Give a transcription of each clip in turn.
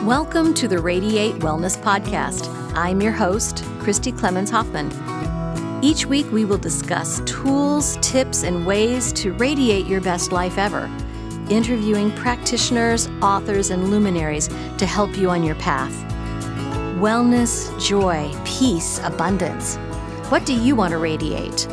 Welcome to the Radiate Wellness Podcast. I'm your host, Christy Clemens Hoffman. Each week we will discuss tools, tips, and ways to radiate your best life ever, interviewing practitioners, authors, and luminaries to help you on your path. Wellness, joy, peace, abundance. What do you want to radiate?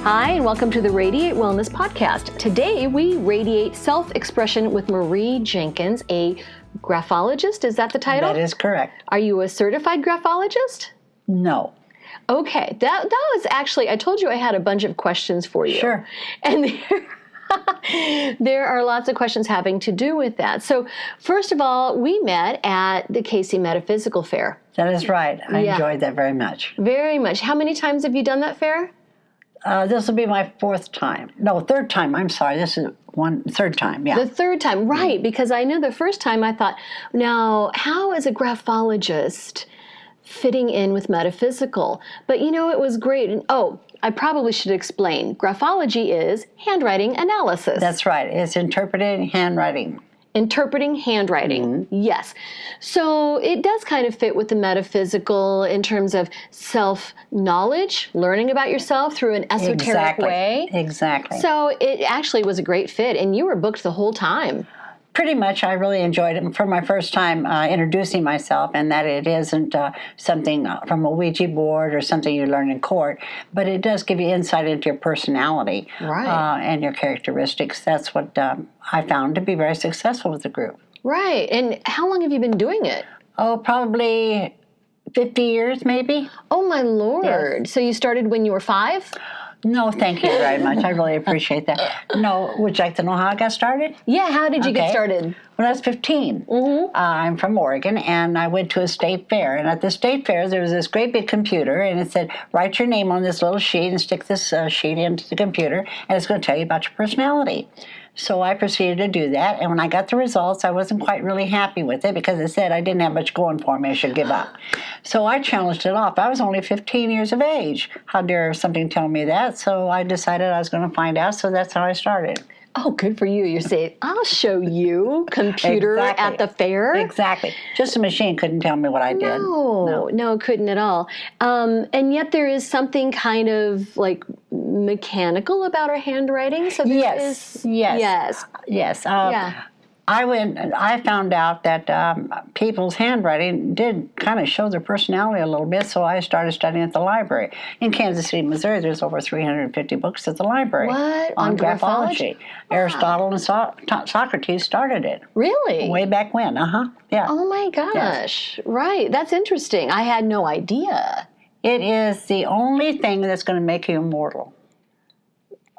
Hi, and welcome to the Radiate Wellness Podcast. Today, we radiate self-expression with Marie Jenkins, a graphologist. Is that the title? That is correct. Are you a certified graphologist? No. Okay, that was actually, I told you I had a bunch of questions for you. Sure. And there are lots of questions having to do with that. So, first of all, we met at the Casey Metaphysical Fair. That is right. I enjoyed that very much. Very much. How many times have you done that fair? This will be my third time. I'm sorry. This is third time, yeah. The third time, right, because I know the first time I thought, now, how is a graphologist fitting in with metaphysical? But it was great. And, I probably should explain. Graphology is handwriting analysis. That's right. It's interpreting handwriting. Interpreting handwriting, yes. So it does kind of fit with the metaphysical in terms of self-knowledge, learning about yourself through an esoteric way. Exactly. So it actually was a great fit, and you were booked the whole time. Pretty much, I really enjoyed it for my first time introducing myself, and that it isn't something from a Ouija board or something you learn in court, but it does give you insight into your personality and your characteristics. That's what I found to be very successful with the group. Right. And how long have you been doing it? Oh, probably 50 years, maybe. Oh, my Lord. Yes. So you started when you were 5? No, thank you very much. I really appreciate that. No, would you like to know how I got started? Yeah, how did you get started? When I was 15. I'm from Oregon, and I went to a state fair. And at the state fair, there was this great big computer, and it said, write your name on this little sheet and stick this sheet into the computer, and it's going to tell you about your personality. So I proceeded to do that, and when I got the results, I wasn't quite really happy with it because it said I didn't have much going for me. I should give up. So I challenged it off. I was only 15 years of age. How dare something tell me that? So I decided I was going to find out, so that's how I started. Oh, good for you. You're saying, I'll show you, computer at the fair. Exactly. Just a machine couldn't tell me what I did. No, couldn't at all. And yet there is something kind of like mechanical about our handwriting. So Yes. I found out that people's handwriting did kind of show their personality a little bit, so I started studying at the library. In Kansas City, Missouri, there's over 350 books at the library. What? On graphology. Wow. Aristotle and Socrates started it. Really? Way back when, yeah. Oh my gosh, yes. Right, that's interesting. I had no idea. It is the only thing that's going to make you immortal.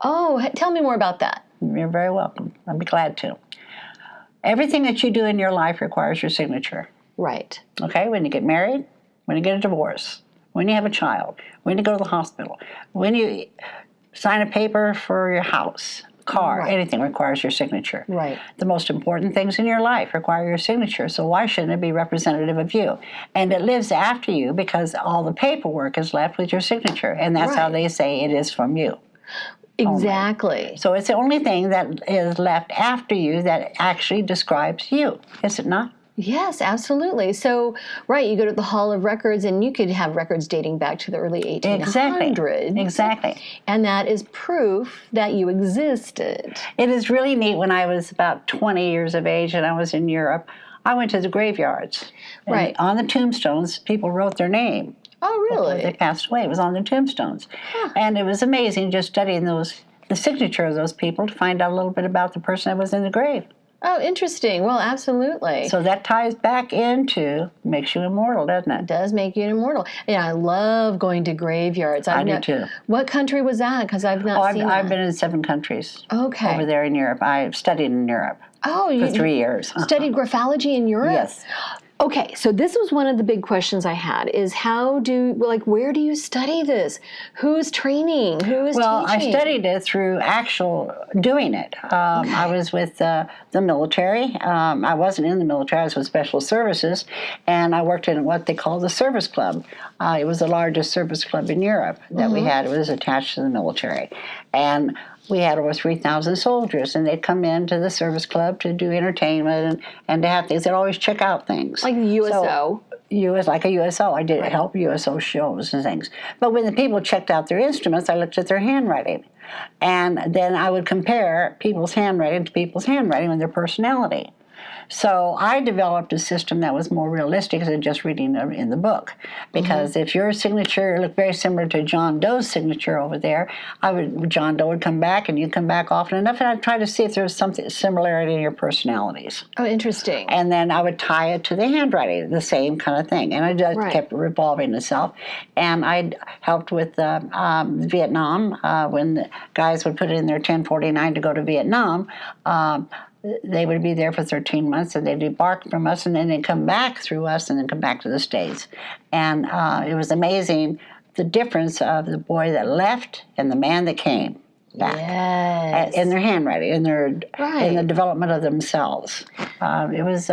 Oh, tell me more about that. You're very welcome. I'd be glad to. Everything that you do in your life requires your signature. Right. Okay, when you get married, when you get a divorce, when you have a child, when you go to the hospital, when you sign a paper for your house, car, anything requires your signature. Right. The most important things in your life require your signature, so why shouldn't it be representative of you? And it lives after you because all the paperwork is left with your signature, and that's how they say it is from you. Exactly. Only. So it's the only thing that is left after you that actually describes you, is it not? Yes, absolutely. So, you go to the Hall of Records, and you could have records dating back to the early 1800s. Exactly. And that is proof that you existed. It is really neat. When I was about 20 years of age and I was in Europe, I went to the graveyards. And on the tombstones, people wrote their name. Oh, really? Before they passed away. It was on their tombstones. And it was amazing just studying the signature of those people to find out a little bit about the person that was in the grave. Oh, interesting. Well, absolutely. So that ties back into, makes you immortal, doesn't it? It does make you immortal. Yeah, I love going to graveyards. I do too. What country was that? Because I've not seen that. I've been in 7 countries. Okay. Over there in Europe. I studied in Europe. Oh, for 3 years. Studied graphology in Europe? Yes. Okay, so this was one of the big questions I had, is where do you study this? Who's training? Who is Well, teaching? I studied it through actual doing it. I was with the military. I wasn't in the military. I was with Special Services, and I worked in what they call the Service Club. It was the largest service club in Europe that we had. It was attached to the military. And we had over 3,000 soldiers, and they'd come into the service club to do entertainment and to have things. They'd always check out things. Like the USO. Like a USO. I did help USO shows and things. But when the people checked out their instruments, I looked at their handwriting. And then I would compare people's handwriting to people's handwriting and their personality. So I developed a system that was more realistic than just reading in the book. Because if your signature looked very similar to John Doe's signature over there, John Doe would come back and you'd come back often enough, and I'd try to see if there was something similarity in your personalities. Oh, interesting. And then I would tie it to the handwriting, the same kind of thing. And I just kept revolving itself. And I helped with Vietnam. When the guys would put in their 1049 to go to Vietnam, they would be there for 13 months, and they'd debark from us, and then they'd come back through us and then come back to the States. And it was amazing, the difference of the boy that left and the man that came back in their handwriting, in the development of themselves. It was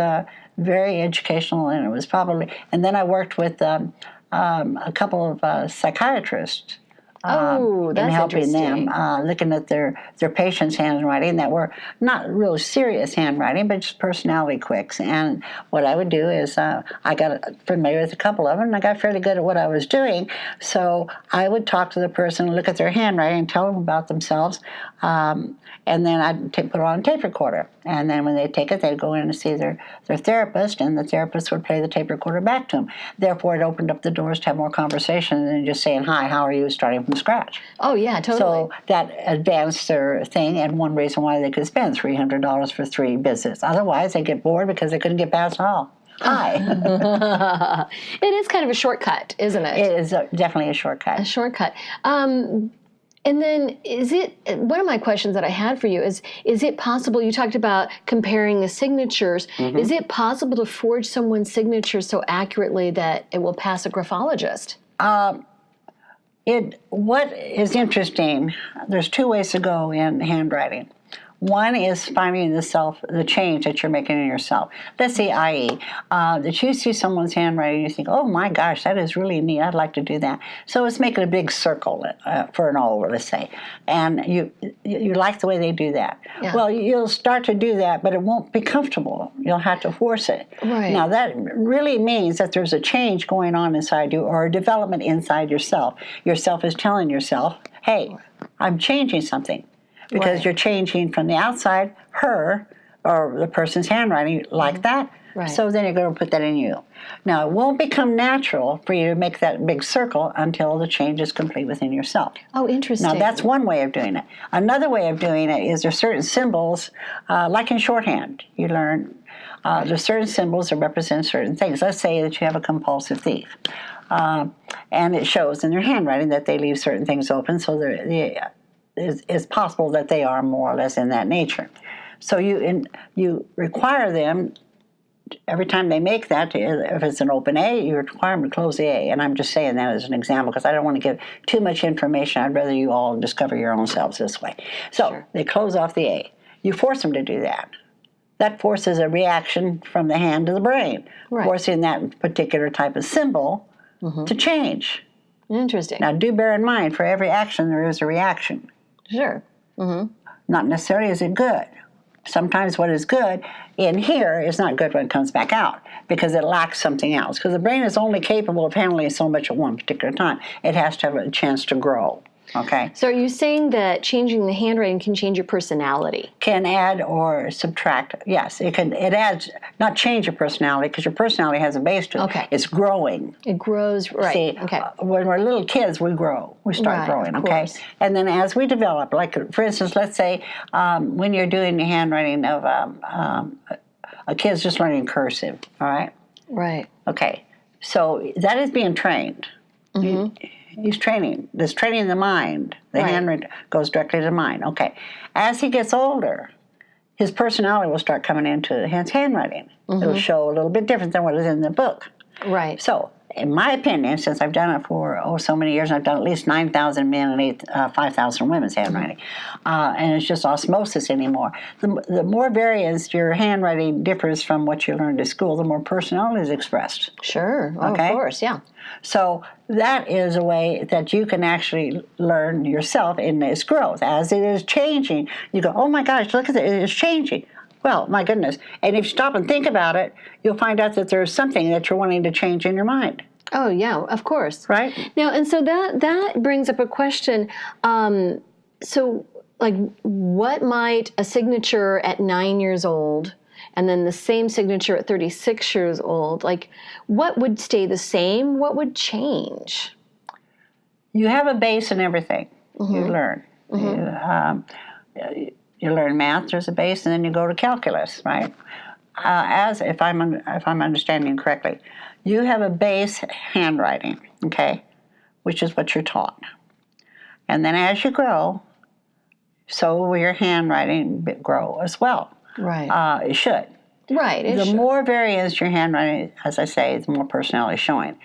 very educational, and it was probably... And then I worked with a couple of psychiatrists that's in helping them, interesting. looking at their patients' handwriting that were not really serious handwriting, but just personality quirks. And what I would do is I got familiar with a couple of them, and I got fairly good at what I was doing. So I would talk to the person, look at their handwriting, tell them about themselves, and then I'd put it on a tape recorder. And then when they take it, they'd go in and see their therapist, and the therapist would play the tape recorder back to them. Therefore, it opened up the doors to have more conversation than just saying, hi, how are you, starting from scratch. Oh, yeah, totally. So that advanced their thing, and one reason why they could spend $300 for 3 visits. Otherwise, they get bored because they couldn't get past the hall. Hi. It is kind of a shortcut, isn't it? It is definitely a shortcut. A shortcut. And then one of my questions that I had for you is it possible, you talked about comparing the signatures, is it possible to forge someone's signature so accurately that it will pass a graphologist? What is interesting, there's 2 ways to go in handwriting. One is finding the change that you're making in yourself. Let's say, i.e., that you see someone's handwriting, you think, oh my gosh, that is really neat, I'd like to do that. So it's making a big circle for an over, let's say, and you like the way they do that. Yeah. Well, you'll start to do that, but it won't be comfortable. You'll have to force it. Right. Now, that really means that there's a change going on inside you, or a development inside yourself. Yourself is telling yourself, hey, I'm changing something. Because you're changing from the outside, her, or the person's handwriting, like that. Right. So then you're going to put that in you. Now, it won't become natural for you to make that big circle until the change is complete within yourself. Oh, interesting. Now, that's one way of doing it. Another way of doing it is there's certain symbols, like in shorthand, you learn, there's certain symbols that represent certain things. Let's say that you have a compulsive thief. And it shows in their handwriting that they leave certain things open, so it's possible that they are more or less in that nature. So you require them, every time they make that, if it's an open A, you require them to close the A. And I'm just saying that as an example because I don't want to give too much information. I'd rather you all discover your own selves this way. So They close off the A. You force them to do that. That forces a reaction from the hand to the brain, forcing that particular type of symbol to change. Interesting. Now, do bear in mind, for every action, there is a reaction. Sure. Not necessarily is it good. Sometimes what is good in here is not good when it comes back out because it lacks something else. Because the brain is only capable of handling so much at one particular time. It has to have a chance to grow. Okay. So are you saying that changing the handwriting can change your personality? Can add or subtract. Yes, it can. It adds, not change your personality because your personality has a base to it. Okay. It's growing. It grows, right. See, okay. When we're little kids, we grow. We start growing, okay? Course. And then as we develop, like for instance, let's say when you're doing the handwriting of a kid's just learning cursive, all right? Right. Okay. So that is being trained. He's training. There's training the mind. The handwriting goes directly to the mind. Okay. As he gets older, his personality will start coming into his handwriting. It'll show a little bit different than what is in the book. Right. So, in my opinion, since I've done it for so many years, I've done at least 9,000 men and 5,000 women's handwriting, and it's just osmosis anymore. The more variance your handwriting differs from what you learned at school, the more personality is expressed. Sure. Oh, Okay? Of course, yeah. So that is a way that you can actually learn yourself in this growth. As it is changing, you go, oh my gosh, look at it, it's changing. Well, my goodness. And if you stop and think about it, you'll find out that there's something that you're wanting to change in your mind. Oh, yeah, of course. Right? Now, and so that brings up a question. So, like, what might a signature at 9 years old and then the same signature at 36 years old, like, what would stay the same? What would change? You have a base in everything you learn. You learn math, there's a base, and then you go to calculus, right? As if I'm understanding correctly, you have a base handwriting, okay, which is what you're taught, and then as you grow, so will your handwriting grow as well. Right. It should. Right. The more variance your handwriting, as I say, the more personality is showing.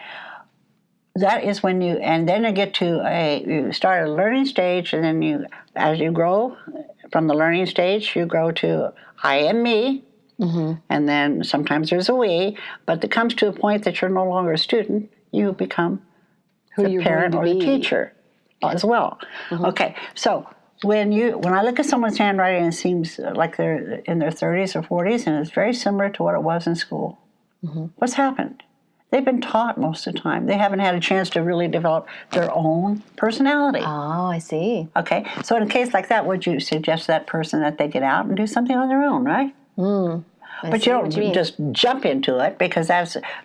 That is when and then you get to you start a learning stage, and then as you grow from the learning stage, you grow to I am me, and then sometimes there's a we, but it comes to a point that you're no longer a student, you become the parent or the teacher as well. Okay, so when I look at someone's handwriting, it seems like they're in their 30s or 40s, and it's very similar to what it was in school. What's happened? They've been taught most of the time. They haven't had a chance to really develop their own personality. Oh, I see. Okay, so in a case like that, would you suggest that person that they get out and do something on their own, right? But you don't just jump into it, because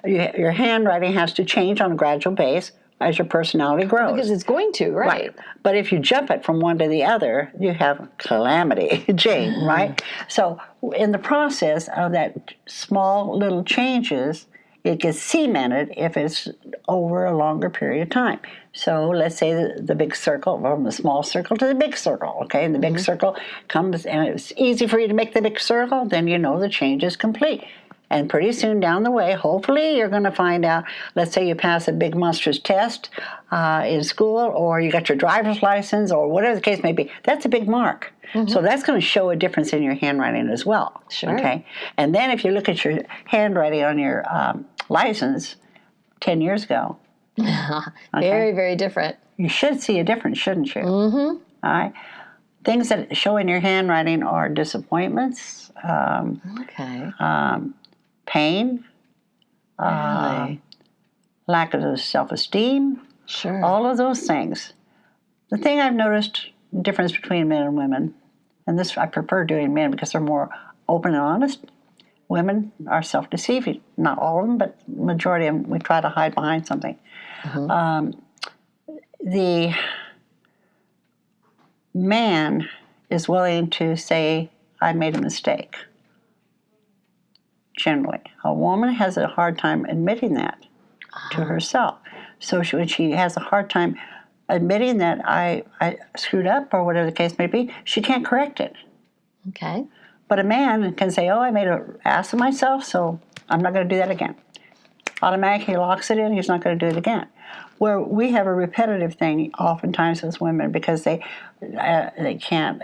your handwriting has to change on a gradual base as your personality grows. Because it's going to, right? But if you jump it from one to the other, you have calamity, Jane, right? So in the process of that small little changes, it gets cemented if it's over a longer period of time. So let's say the big circle, from the small circle to the big circle, okay? And the big circle comes, and it's easy for you to make the big circle, then you know the change is complete. And pretty soon down the way, hopefully you're going to find out, let's say you pass a big monstrous test in school, or you got your driver's license, or whatever the case may be. That's a big mark. So that's going to show a difference in your handwriting as well. Sure. Okay? And then if you look at your handwriting on your license 10 years ago. Very, very different. You should see a difference, shouldn't you? All right? Things that show in your handwriting are disappointments, pain, lack of self-esteem, all of those things. The thing I've noticed, difference between men and women, and this I prefer doing men because they're more open and honest. Women are self-deceiving. Not all of them, but the majority of them, we try to hide behind something. The man is willing to say, I made a mistake. Generally. A woman has a hard time admitting that to herself. So when she has a hard time admitting that I screwed up, or whatever the case may be, she can't correct it. Okay. But a man can say, I made an ass of myself, so I'm not going to do that again. Automatically locks it in, he's not going to do it again. Where we have a repetitive thing oftentimes as women, because they can't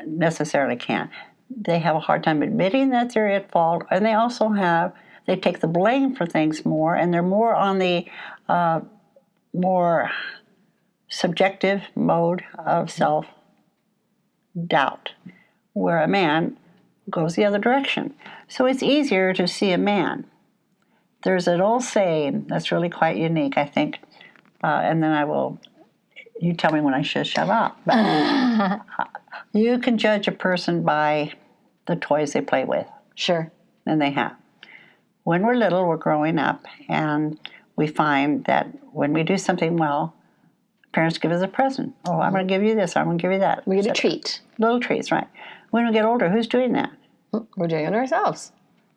necessarily can't. They have a hard time admitting that they're at fault, and they take the blame for things more, and they're more on the more subjective mode of self-doubt, where a man goes the other direction. So it's easier to see a man. There's an old saying that's really quite unique, I think, and then you tell me when I should shut up. But you can judge a person by the toys they play with. Sure. And they have. When we're little, we're growing up, and we find that when we do something well, parents give us a present. Oh, I'm going to give you this, I'm going to give you that. We get a treat. Little treats, right. When we get older, who's doing that? We're doing it ourselves.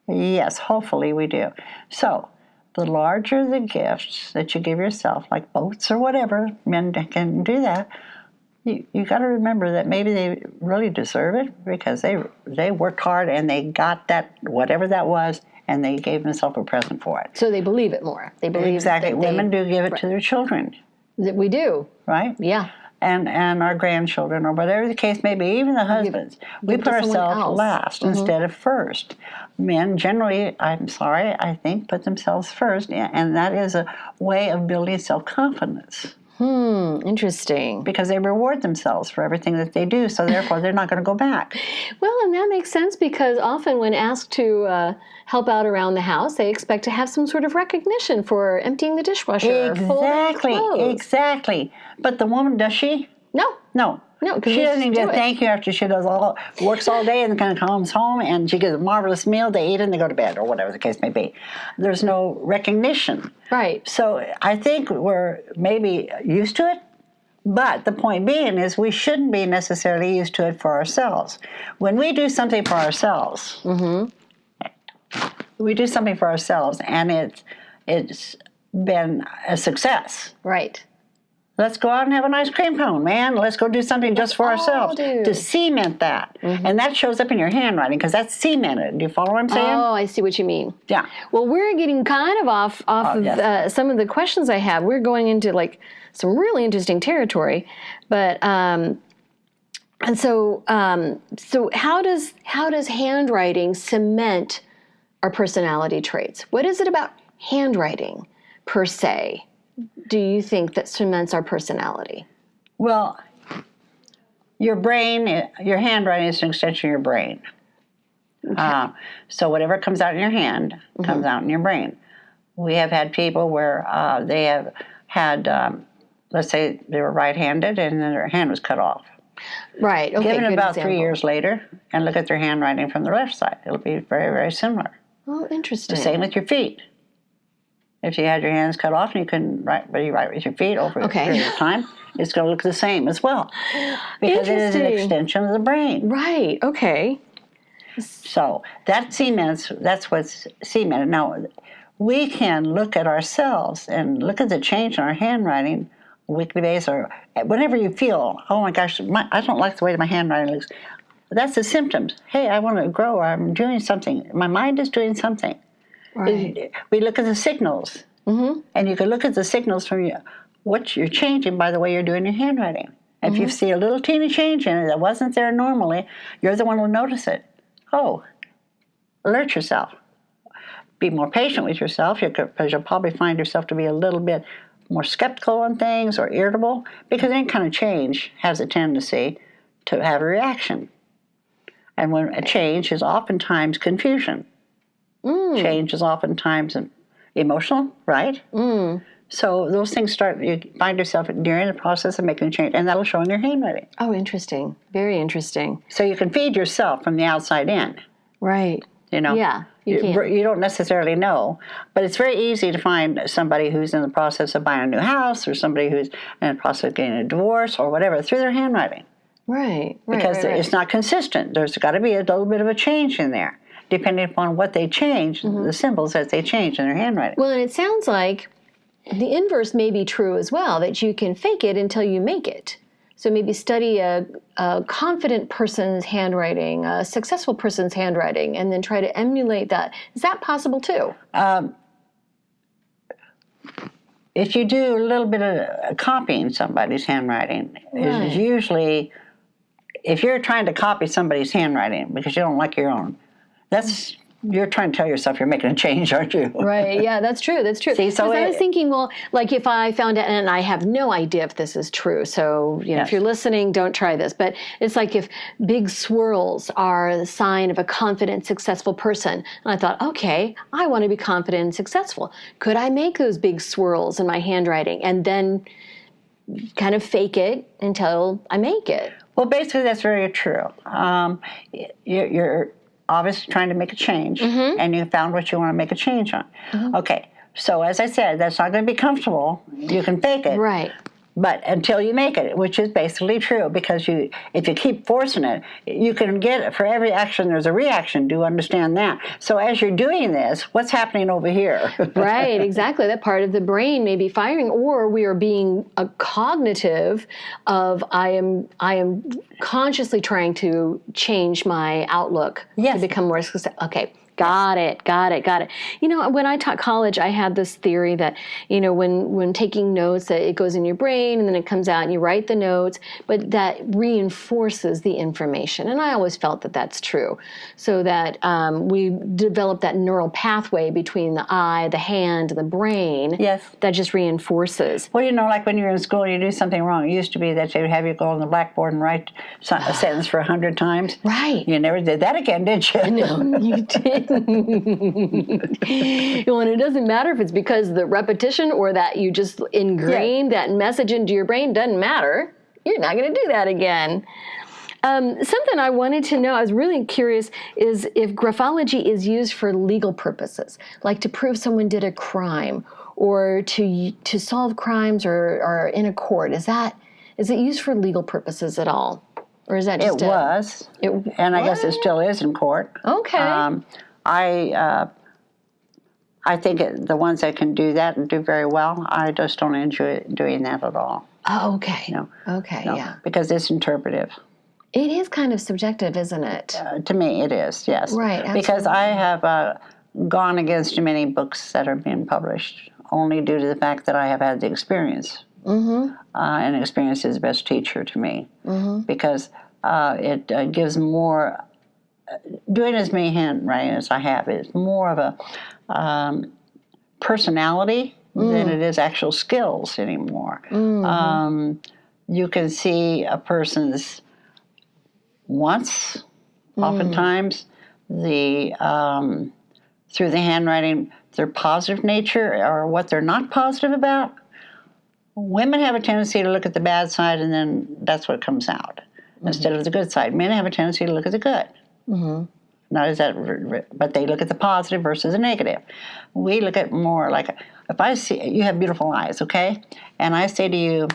Yes, hopefully we do. So, the larger the gifts that you give yourself, like boats or whatever, men can do that, You got to remember that maybe they really deserve it because they worked hard and they got that, whatever that was, and they gave themselves a present for it. So they believe it more. They believe exactly. That Women do give it to their children. That we do. Right? Yeah. And our grandchildren, or whatever the case may be, even the husbands. We put ourselves last instead of first. Men generally, I'm sorry, I think, put themselves first, and that is a way of building self-confidence. Interesting. Because they reward themselves for everything that they do, so therefore they're not going to go back. Well, and that makes sense because often when asked to help out around the house, they expect to have some sort of recognition for emptying the dishwasher or folding clothes. Exactly. But the woman, does she? No. No, she doesn't even get thank you after she works all day and then kind of comes home and she gets a marvelous meal, they eat and they go to bed or whatever the case may be. There's no recognition. Right. So I think we're maybe used to it, but the point being is we shouldn't be necessarily used to it for ourselves. When we do something for ourselves, we do something for ourselves and it's been a success. Right. Let's go out and have an ice cream cone, man. Let's go do something just for ourselves to cement that. And that shows up in your handwriting because that's cemented. Do you follow what I'm saying? Oh, I see what you mean. Yeah. Well, we're getting kind of off of some of the questions I have. We're going into like some really interesting territory, but and so how does handwriting cement our personality traits? What is it about handwriting per se? Do you think that cements our personality? Well, your brain, your handwriting is an extension of your brain. Okay. So whatever comes out in your hand comes out in your brain. We have had people where they have had, let's say they were right-handed and then their hand was cut off. Right. Okay. Give them about 3 years later and look at their handwriting from the left side. It'll be very, very similar. Oh, interesting. The same with your feet. If you had your hands cut off and you couldn't write, but you write with your feet over a period of time, it's going to look the same as well. Because it is an extension of the brain. Right, okay. So that cements, that's what's cemented. Now, we can look at ourselves and look at the change in our handwriting on a weekly basis or whenever you feel, oh my gosh, I don't like the way my handwriting looks. That's the symptoms. Hey, I want to grow. I'm doing something. My mind is doing something. Right. We look at the signals, and you can look at the signals from what you're changing by the way you're doing your handwriting. If you see a little teeny change in it that wasn't there normally, you're the one who'll notice it. Oh, alert yourself. Be more patient with yourself because you'll probably find yourself to be a little bit more skeptical on things or irritable because any kind of change has a tendency to have a reaction. And when a change is oftentimes confusion. Change is oftentimes emotional, right? So those things you find yourself during the process of making a change, and that'll show in your handwriting. Oh, interesting. Very interesting. So you can feed yourself from the outside in. Right. You know? Yeah, you can. You don't necessarily know, but it's very easy to find somebody who's in the process of buying a new house or somebody who's in the process of getting a divorce or whatever through their handwriting. Right. Because it's not consistent. There's got to be a little bit of a change in there. Depending upon what they change, the symbols that they change in their handwriting. Well, and it sounds like the inverse may be true as well, that you can fake it until you make it. So maybe study a confident person's handwriting, a successful person's handwriting, and then try to emulate that. Is that possible too? If you do a little bit of copying somebody's handwriting, is usually, if you're trying to copy somebody's handwriting because you don't like your own, you're trying to tell yourself you're making a change, aren't you? Right, yeah, that's true, that's true. See, so I was thinking, well, like if I found out, and I have no idea if this is true, so if you're listening, don't try this, but it's like if big swirls are the sign of a confident, successful person, and I thought, okay, I want to be confident and successful. Could I make those big swirls in my handwriting and then kind of fake it until I make it? Well, basically, that's very true. You're obviously trying to make a change, and you found what you want to make a change on. Okay, so as I said, that's not going to be comfortable. You can fake it. Right. But until you make it, which is basically true, because if you keep forcing it, you can get, for every action there's a reaction. Do you understand that? So as you're doing this, what's happening over here? Right, exactly. That part of the brain may be firing, or we are being cognitive of I am consciously trying to change my outlook to become more successful. Okay. Got it. You know, when I taught college, I had this theory that, you know, when taking notes, that it goes in your brain and then it comes out and you write the notes, but that reinforces the information. And I always felt that that's true. So that we develop that neural pathway between the eye, the hand, and the brain. Yes. That just reinforces. Well, you know, like when you're in school, you do something wrong. It used to be that they would have you go on the blackboard and write a sentence for 100 times. Right. You never did that again, did you? No, you didn't. Well, and it doesn't matter if it's because of the repetition or that you just ingrained that message into your brain. Doesn't matter. You're not going to do that again. Something I wanted to know, I was really curious, is if graphology is used for legal purposes, like to prove someone did a crime or to solve crimes or in a court. Is it used for legal purposes at all? Or is that just and I guess it still is in court. Okay. I think the ones that can do that and do very well, I just don't enjoy doing that at all. Oh, okay. No. Okay, No, yeah. because it's interpretive. It is kind of subjective, isn't it? To me, it is, yes. Right, absolutely. Because I have gone against many books that are being published only due to the fact that I have had the experience. Mm-hmm. And experience is the best teacher to me. Mm-hmm. Because it gives more... Doing as many handwriting as I have is more of a personality than it is actual skills anymore. Mm-hmm. You can see a person's wants, oftentimes, through the handwriting, their positive nature or what they're not positive about. Women have a tendency to look at the bad side and then that's what comes out instead of the good side. Men have a tendency to look at the good. Mm-hmm. Not as that, but they look at the positive versus the negative. We look at more like, if I see you have beautiful eyes, okay, and I say to you,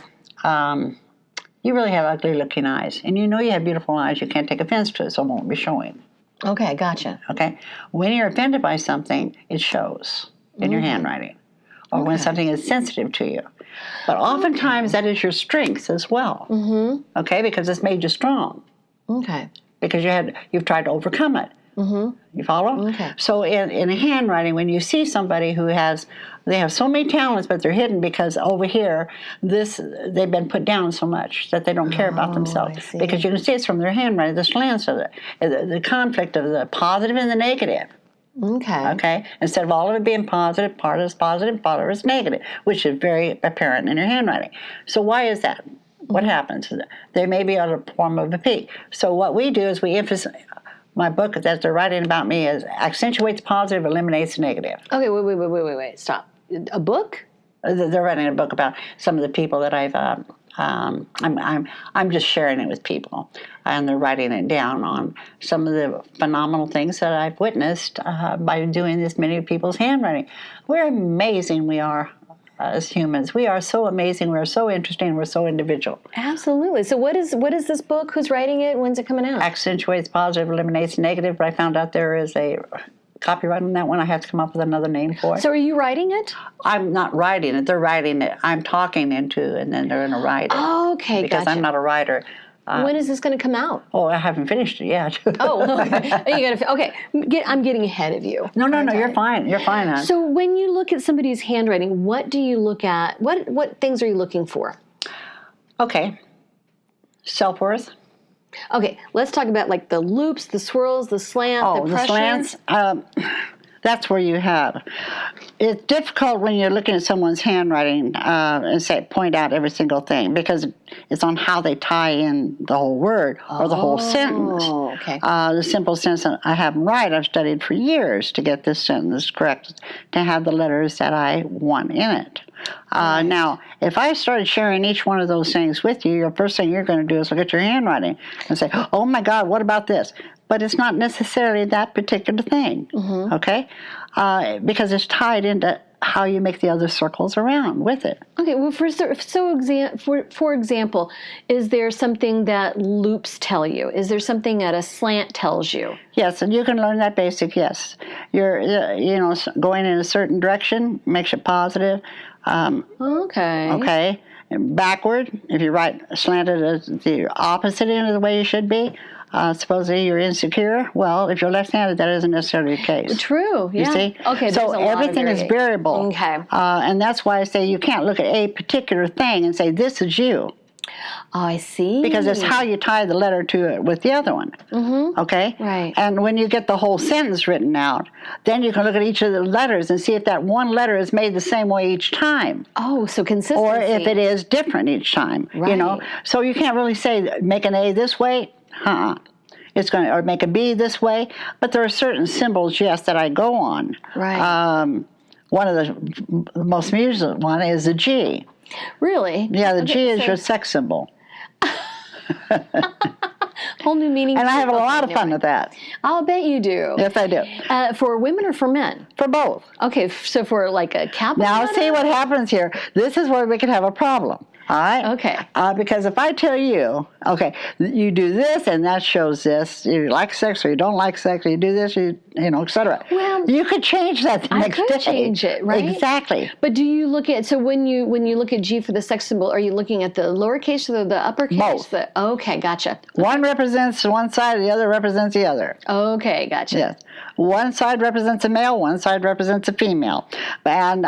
you really have ugly-looking eyes, and you know you have beautiful eyes. You can't take offense to it, so it won't be showing. Okay, gotcha. Okay, when you're offended by something, it shows in your handwriting, or when something is sensitive to you. But oftentimes that is your strength as well. Mm-hmm. Okay, because it's made you strong. Okay. Because you've tried to overcome it. Mm-hmm. You follow? Okay. So in handwriting, when you see somebody they have so many talents, but they're hidden because over here, they've been put down so much that they don't care about themselves. Because you can see it's from their handwriting, the slants of the conflict of the positive and the negative. Okay. Okay. Instead of all of it being positive, part is positive, part of it is negative, which is very apparent in your handwriting. So why is that? What happens? They may be on a form of a peak. So what we do is we emphasize, my book that they're writing about me is accentuates positive, eliminates negative. Okay, wait, stop. A book? They're writing a book about some of the people that I've, I'm just sharing it with people. And they're writing it down on some of the phenomenal things that I've witnessed by doing this many people's handwriting. We're amazing, we are. As humans, we are so amazing. We're so interesting. We're so individual. Absolutely. So, what is this book? Who's writing it? When's it coming out? Accentuates positive, eliminates negative. But I found out there is a copyright on that one. I have to come up with another name for it. So, are you writing it? I'm not writing it. They're writing it. I'm talking into, and then they're going to write it. Oh, okay, because I'm not a writer. When is this going to come out? Oh, I haven't finished it yet. Oh, okay. I'm getting ahead of you. No, you're fine. You're fine, hon. So when you look at somebody's handwriting, what do you look at? What things are you looking for? Okay. Self-worth. Okay, let's talk about like the loops, the swirls, the slant, the pressure. The slants. That's where you have. It's difficult when you're looking at someone's handwriting and point out every single thing because it's on how they tie in the whole word or the whole sentence. Okay. The simple sentence that I have them write, I've studied for years to get this sentence correct, to have the letters that I want in it. Now, if I started sharing each one of those things with you, the first thing you're going to do is look at your handwriting and say, oh my God, what about this? But it's not necessarily that particular thing, okay? Because it's tied into how you make the other circles around with it. Okay, well, for example, is there something that loops tell you? Is there something that a slant tells you? Yes, and you can learn that basic, yes. You're, going in a certain direction makes it positive. Okay. Okay. And backward, if you write slanted as the opposite end of the way you should be, supposedly you're insecure. Well, if you're left-handed, that isn't necessarily the case. True, yeah. You see? Okay, so everything is variable. Okay. And that's why I say you can't look at a particular thing and say, this is you. Oh, I see. Because it's how you tie the letter to it with the other one. Mm-hmm. Okay? Right. And when you get the whole sentence written out, then you can look at each of the letters and see if that one letter is made the same way each time. Oh, so consistency. Or if it is different each time. Right. So you can't really say, make an A this way. It's going to, or make a B this way. But there are certain symbols, yes, that I go on. Right. One of the most usual one is the G. Really? Yeah, the G is your sex symbol. Whole new meaning. And I have a lot of fun with that. I'll bet you do. Yes, I do. For women or for men? For both. Okay, so for like a capital Now, letter? see what happens here. This is where we can have a problem. All right? Okay. Because if I tell you, okay, you do this and that shows this, you like sex or you don't like sex, or you do this, et cetera. Well, you could change that the next day. I could change it, right? Exactly. But do you look at, so when you look at G for the sex symbol, are you looking at the lowercase or the uppercase? Both. Okay, gotcha. One represents one side, the other represents the other. Okay, gotcha. Yes. One side represents a male, one side represents a female. And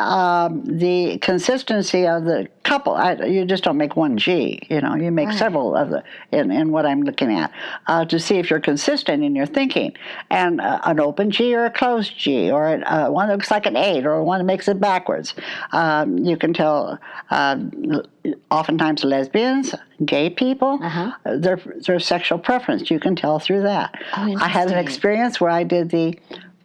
the consistency of the couple, you just don't make one G, you make several of the, in what I'm looking at, to see if you're consistent in your thinking. And an open G or a closed G, or one that looks like an 8, or one that makes it backwards. You can tell, oftentimes lesbians, gay people, their sexual preference, you can tell through that. Oh, I had an experience where I did the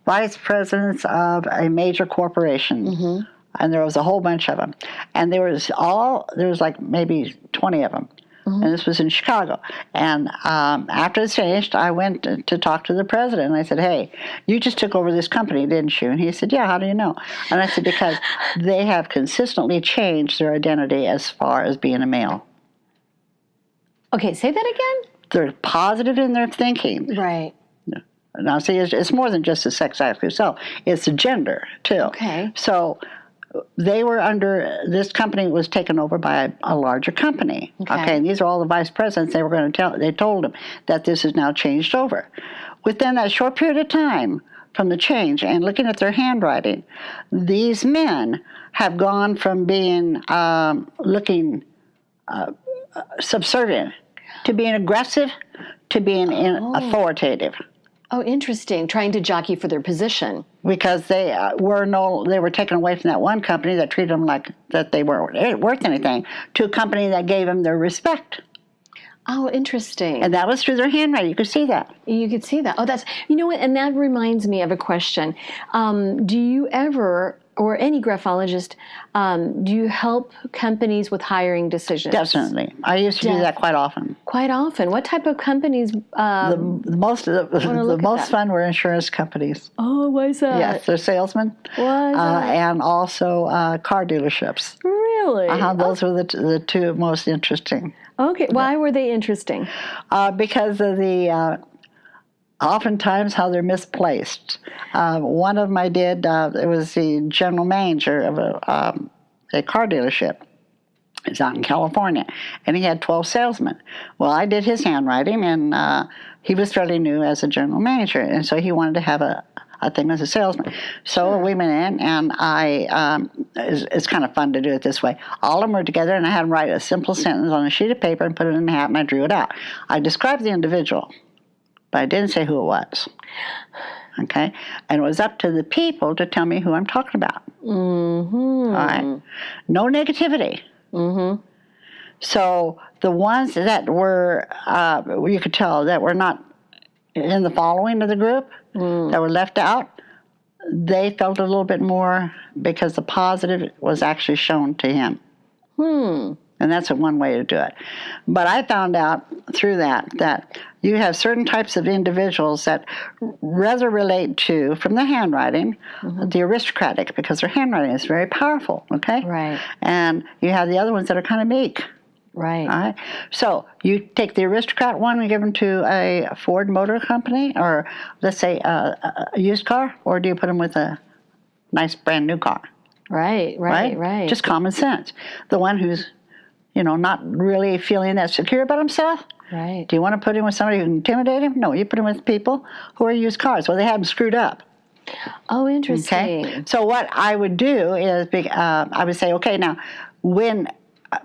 vice presidents of a major corporation, and there was a whole bunch of them, and there was like maybe 20 of them, and this was in Chicago. And after it's finished, I went to talk to the president, and I said, "Hey, you just took over this company, didn't you?" And he said, "Yeah, how do you know?" And I said, "Because they have consistently changed their identity as far as being a male." Okay, say that again? They're positive in their thinking. Right. Now, see, it's more than just the sex act itself. It's the gender, too. Okay. So they were this company was taken over by a larger company. Okay. And these are all the vice presidents. They told them that this is now changed over. Within that short period of time from the change and looking at their handwriting, these men have gone from being looking subservient to being aggressive to being authoritative. Oh, interesting. Trying to jockey for their position. Because they were taken away from that one company that treated them like that they weren't worth anything, to a company that gave them their respect. Oh, interesting. And that was through their handwriting. You could see that. You could see that. Oh, what? And that reminds me of a question. Do you ever, or any graphologist, do you help companies with hiring decisions? Definitely. I used to do that quite often. Quite often. What type of companies? The most fun were insurance companies. Oh, why is that? Yes, they're salesmen. Why is that? And also car dealerships. Really? Those were the two most interesting. Okay. Why were they interesting? Because of the oftentimes how they're misplaced. One of them I did, it was the general manager of a car dealership. It's out in California, and he had 12 salesmen. Well, I did his handwriting, and he was fairly new as a general manager, and so he wanted to have a thing as a salesman. So we went in, and it's kind of fun to do it this way. All of them were together, and I had them write a simple sentence on a sheet of paper and put it in a hat, and I drew it out. I described the individual, but I didn't say who it was. Okay? And it was up to the people to tell me who I'm talking about. All right? No negativity. So the ones that were, you could tell, that were not in the following of the group, that were left out, they felt a little bit more because the positive was actually shown to him. And that's one way to do it. But I found out through that you have certain types of individuals that rather relate to, from the handwriting, the aristocratic, because their handwriting is very powerful, okay? Right. And you have the other ones that are kind of meek. Right. All right. So you take the aristocrat one and give them to a Ford Motor Company, or let's say a used car, or do you put them with a nice brand new car? Right. Just common sense. The one who's, not really feeling that secure about himself. Right. Do you want to put him with somebody who can intimidate him? No, you put him with people who are used cars. Well, they have them screwed up. Oh, interesting. Okay. So what I would do is, I would say, okay, now,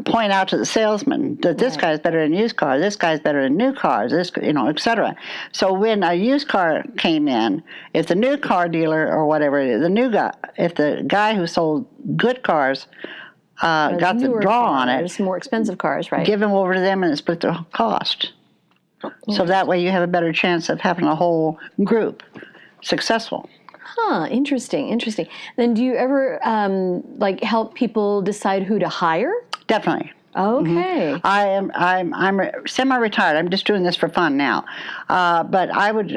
point out to the salesman that this guy's better in used cars, this guy's better in new cars, et cetera. So when a used car came in, if the new car dealer or whatever it is, if the guy who sold good cars got the draw on it, more expensive cars, right? give them over to them and split the cost. So that way you have a better chance of having a whole group successful. Huh, interesting. Then do you ever help people decide who to hire? Definitely. Okay. I'm semi-retired. I'm just doing this for fun now. But I would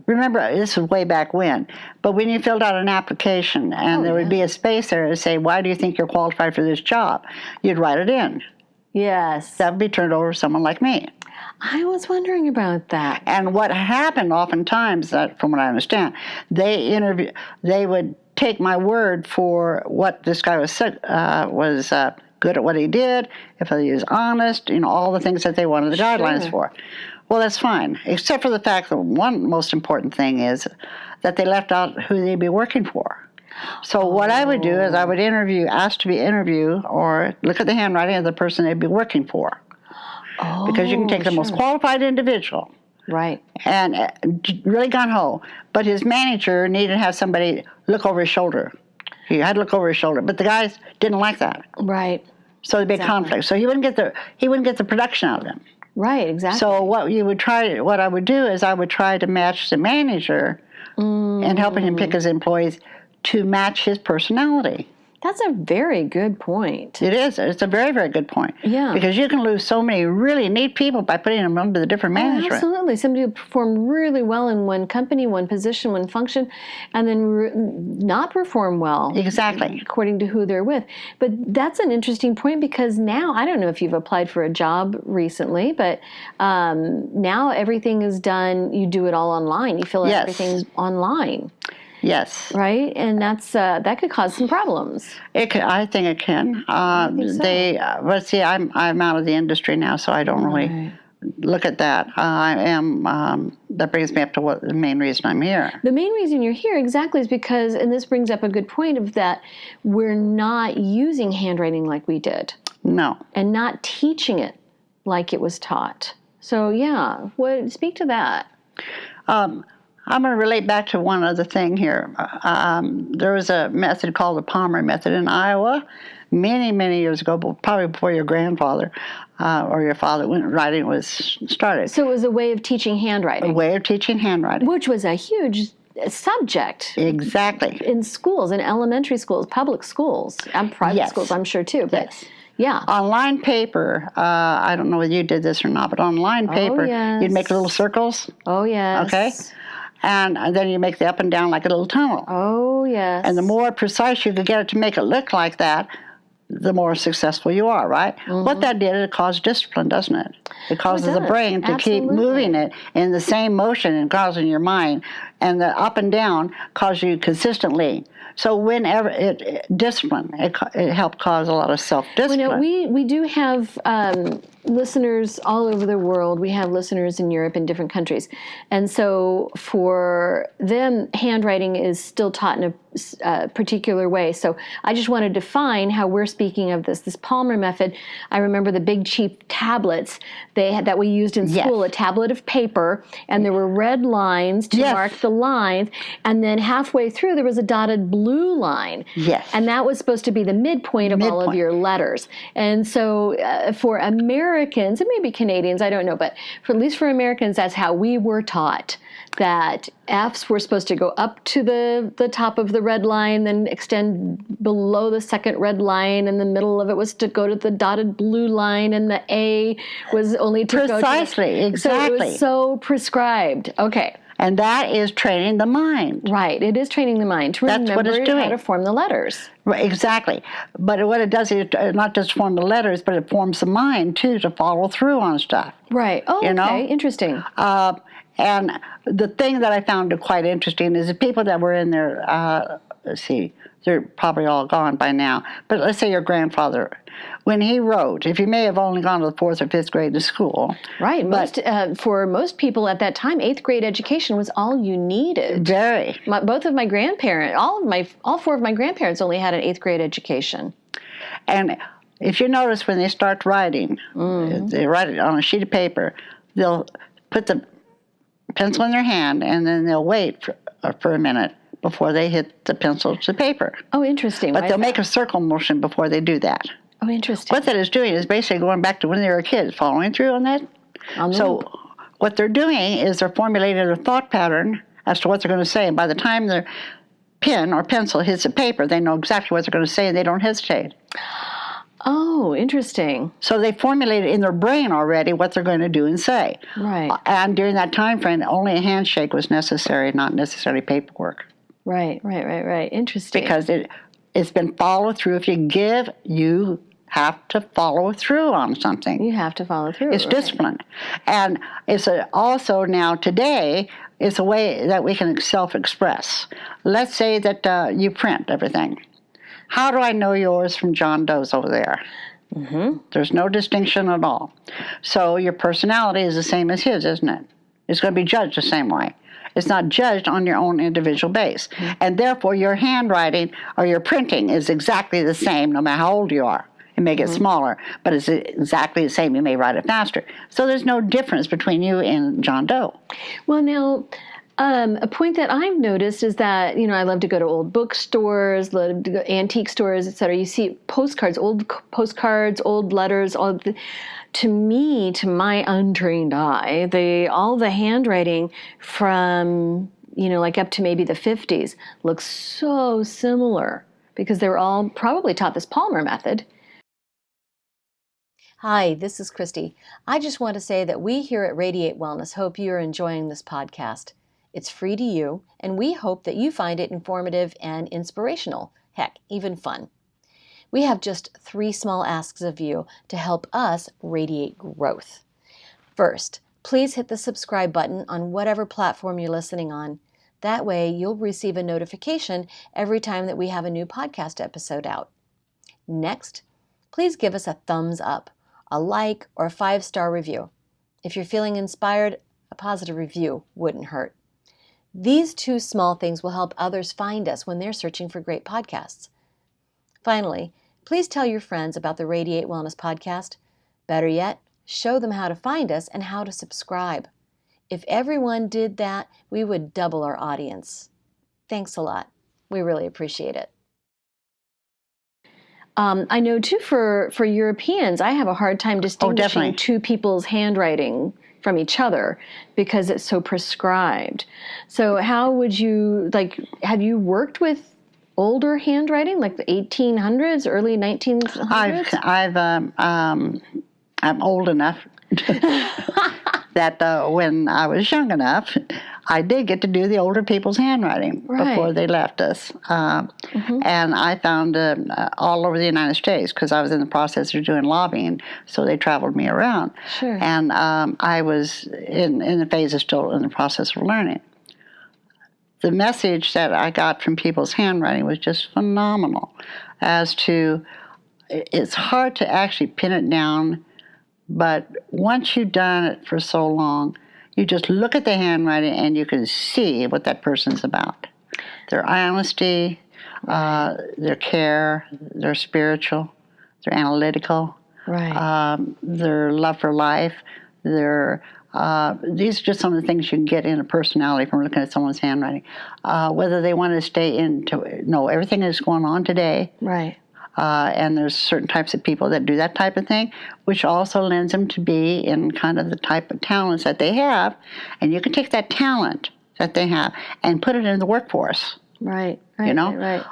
remember, this was way back when, but when you filled out an application and there would be a space there to say, why do you think you're qualified for this job? You'd write it in. Yes. That would be turned over to someone like me. I was wondering about that. And what happened oftentimes, from what I understand, they would take my word for what this guy was good at what he did, if he was honest, all the things that they wanted the guidelines for. Well, that's fine, except for the fact that one most important thing is that they left out who they'd be working for. So what I would do is I would ask to be interviewed, or look at the handwriting of the person they'd be working for. Because you can take the most qualified individual. Right. And really gung-ho. But his manager needed to have somebody look over his shoulder. He had to look over his shoulder. But the guys didn't like that. Right. So there'd be a conflict. So he wouldn't get the production out of them. Right, exactly. So what I would do is I would try to match the manager and helping him pick his employees to match his personality. That's a very good point. It is. It's a very, very good point. Yeah. Because you can lose so many really neat people by putting them under the different management. Absolutely. Somebody who performed really well in one company, one position, one function, and then not perform well. Exactly. According to who they're with. But that's an interesting point, because now, I don't know if you've applied for a job recently, but now everything is done, you do it all online. You fill out everything online. Yes. Right? And that could cause some problems. I think it can. I think so. But see, I'm out of the industry now, so I don't really look at that. That brings me up to the main reason I'm here. The main reason you're here exactly is because, and this brings up a good point, of that we're not using handwriting like we did. No. And not teaching it like it was taught. So speak to that. I'm going to relate back to one other thing here. There was a method called the Palmer method in Iowa many, many years ago, probably before your grandfather or your father, when writing was started. So it was a way of teaching handwriting. A way of teaching handwriting. Which was a huge subject. Exactly. In schools, in elementary schools, public schools, and private schools, I'm sure too. But yeah. On line paper, I don't know whether you did this or not, but on line paper, you'd make little circles. Oh, yes. Okay? And then you make the up and down like a little tunnel. Oh, yes. And the more precise you could get it to make it look like that, the more successful you are, right? Mm-hmm. What that did, it caused discipline, doesn't it? It causes the brain to keep moving it in the same motion and causing your mind. And the up and down cause you consistently. So whenever discipline, it helped cause a lot of self-discipline. Well, we do have listeners all over the world. We have listeners in Europe and different countries. And so for them, handwriting is still taught in a particular way. So I just want to define how we're speaking of this Palmer method. I remember the big cheap tablets that we used in school, a tablet of paper, and there were red lines to mark the lines, and then halfway through there was a dotted blue line. Yes. And that was supposed to be the midpoint of all of your letters. And so for Americans, and maybe Canadians, I don't know, but at least for Americans, that's how we were taught that F's were supposed to go up to the top of the red line, then extend below the second red line, and the middle of it was to go to the dotted blue line, and the A was only to Precisely, go to exactly. So it was so prescribed. Okay. And that is training the mind. Right. It is training the mind to That's what it's doing. How to form the letters. Right, exactly. But what it does is not just form the letters, but it forms the mind, too, to follow through on stuff. Right. Oh, you know? Okay. Interesting. And the thing that I found quite interesting is the people that were in there, let's see, they're probably all gone by now, but let's say your grandfather, when he wrote, if you may have only gone to the 4th or 5th grade of school. Right. For most people at that time, 8th grade education was all you needed. Very. Both of my grandparents, all 4 of my grandparents only had an 8th grade education. And if you notice when they start writing, they write it on a sheet of paper, they'll put the pencil in their hand, and then they'll wait for a minute before they hit the pencil to the paper. Oh, interesting. But they'll make a circle motion before they do that. Oh, interesting. What that is doing is basically going back to when they were kids, following through on that. So what they're doing is they're formulating a thought pattern as to what they're going to say, and by the time their pen or pencil hits the paper, they know exactly what they're going to say, and they don't hesitate. Oh, interesting. So they formulated in their brain already what they're going to do and say. Right. And during that time frame, only a handshake was necessary, not necessarily paperwork. Right. Interesting. Because it's been followed through. If you give, you have to follow through on something. You have to follow through. It's discipline. And it's also now today, it's a way that we can self-express. Let's say that you print everything. How do I know yours from John Doe's over there? Mm-hmm. There's no distinction at all. So your personality is the same as his, isn't it? It's going to be judged the same way. It's not judged on your own individual base. Mm-hmm. And therefore, your handwriting or your printing is exactly the same no matter how old you are. You may get smaller, but it's exactly the same. You may write it faster. So there's no difference between you and John Doe. Well, now, a point that I've noticed is that, I love to go to old bookstores, love to go antique stores, etc. You see postcards, old letters, to me, to my untrained eye, all the handwriting from, like up to maybe the 50s looks so similar because they were all probably taught this Palmer method. Hi, this is Christy. I just want to say that we here at Radiate Wellness hope you're enjoying this podcast. It's free to you, and we hope that you find it informative and inspirational, heck, even fun. We have just 3 small asks of you to help us radiate growth. First, please hit the subscribe button on whatever platform you're listening on. That way, you'll receive a notification every time that we have a new podcast episode out. Next, please give us a thumbs up, a like, or a 5-star review. If you're feeling inspired, a positive review wouldn't hurt. These 2 small things will help others find us when they're searching for great podcasts. Finally, please tell your friends about the Radiate Wellness podcast. Better yet, show them how to find us and how to subscribe. If everyone did that, we would double our audience. Thanks a lot. We really appreciate it. I know, too, for Europeans, I have a hard time distinguishing 2 people's handwriting from each other because it's so prescribed. So how would you, have you worked with older handwriting, like the 1800s, early 1900s? I'm old enough that when I was young enough, I did get to do the older people's handwriting before they left us. And I found all over the United States because I was in the process of doing lobbying, so they traveled me around. Sure. And I was in the phase of still in the process of learning. The message that I got from people's handwriting was just phenomenal as to, it's hard to actually pin it down, but once you've done it for so long, you just look at the handwriting and you can see what that person's about. Their honesty, their care, their spiritual, their analytical, their love for life, these are just some of the things you can get in a personality from looking at someone's handwriting. Whether they want to stay know everything that's going on today. Right. And there's certain types of people that do that type of thing, which also lends them to be in kind of the type of talents that they have. And you can take that talent that they have and put it in the workforce. Right. You know, Right.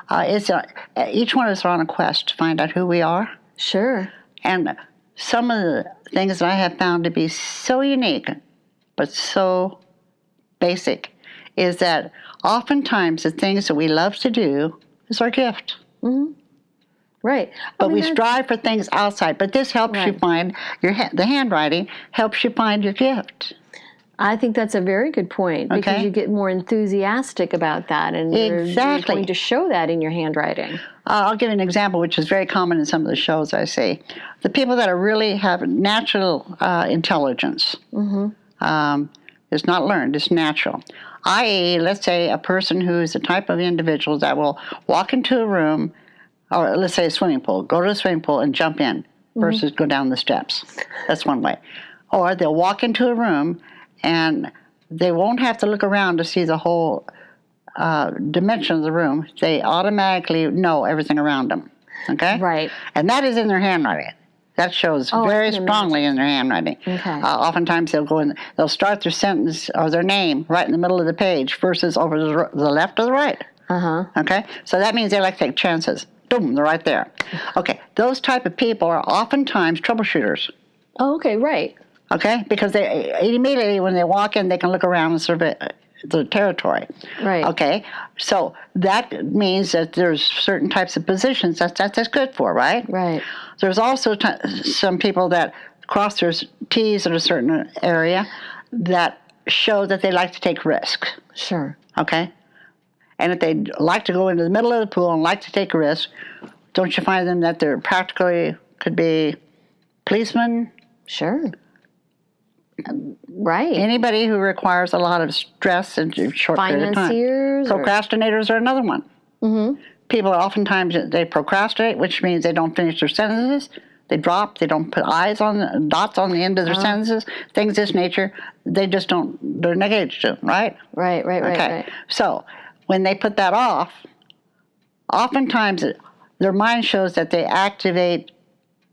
Each one of us are on a quest to find out who we are. Sure. And some of the things that I have found to be so unique, but so basic, is that oftentimes the things that we love to do is our gift. Mm-hmm. Right. But we strive for things outside. But this helps you find the handwriting helps you find your gift. I think that's a very good point, because you get more enthusiastic about that, and you're going to show that in your handwriting. I'll give you an example, which is very common in some of the shows I see. The people that are really have natural intelligence. It's not learned, it's natural. I.e., let's say a person who is the type of individual that will walk into a room, or let's say a swimming pool, go to a swimming pool and jump in versus go down the steps. That's one way. Or they'll walk into a room and they won't have to look around to see the whole dimension of the room. They automatically know everything around them. Okay? Right. And that is in their handwriting. That shows very strongly in their handwriting. Okay. Oftentimes they'll go in, they'll start their sentence or their name right in the middle of the page versus over the left or the right. Okay? So that means they like to take chances. Boom, they're right there. Okay, those type of people are oftentimes troubleshooters. Oh, okay, right. Okay, because they immediately when they walk in, they can look around and survey the territory. Right. Okay, so that means that there's certain types of positions that's good for, right? Right. There's also some people that cross their T's in a certain area that show that they like to take risk. Sure. Okay, and if they like to go into the middle of the pool and like to take a risk, don't you find them that they're practically could be policemen? Sure. Right. Anybody who requires a lot of stress in a short period of time. Financiers. Procrastinators are another one. Mm-hmm. People oftentimes, they procrastinate, which means they don't finish their sentences. They drop. They don't put dots on the end of their sentences. Things of this nature. They just don't, they're engaged in, right? Right. Okay. So when they put that off, oftentimes their mind shows that they activate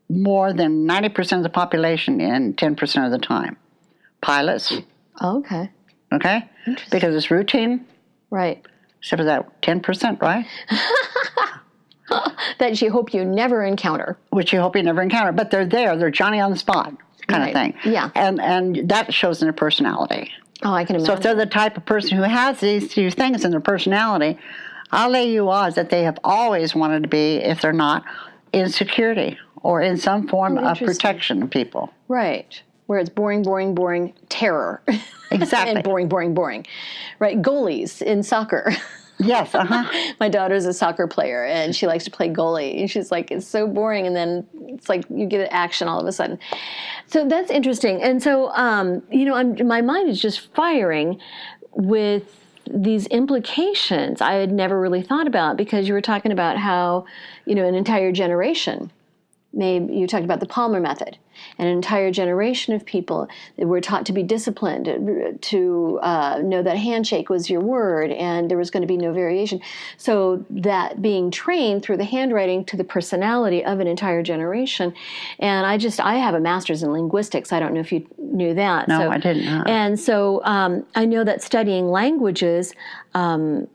more than 90% of the population in 10% of the time. Pilots. Oh, okay. Okay? Because it's routine. Right. Except for that 10%, right? That you hope you never encounter. Which you hope you never encounter. But they're there. They're Johnny on the spot kind of thing. Yeah. And that shows in their personality. Oh, I can imagine. So if they're the type of person who has these two things in their personality, I'll lay you odds that they have always wanted to be, if they're not, in security or in some form of protection of people. Right. Where it's boring, terror. Exactly. And boring. Right. Goalies in soccer. Yes, My daughter's a soccer player, and she likes to play goalie. And she's like, it's so boring, and then it's like you get action all of a sudden. So that's interesting. And so, my mind is just firing with these implications I had never really thought about, because you were talking about how, an entire generation, maybe you talked about the Palmer method, an entire generation of people that were taught to be disciplined, to know that handshake was your word, and there was going to be no variation. So that being trained through the handwriting to the personality of an entire generation. And I have a master's in linguistics. I don't know if you knew that. No, I didn't know. And so I know that studying languages, there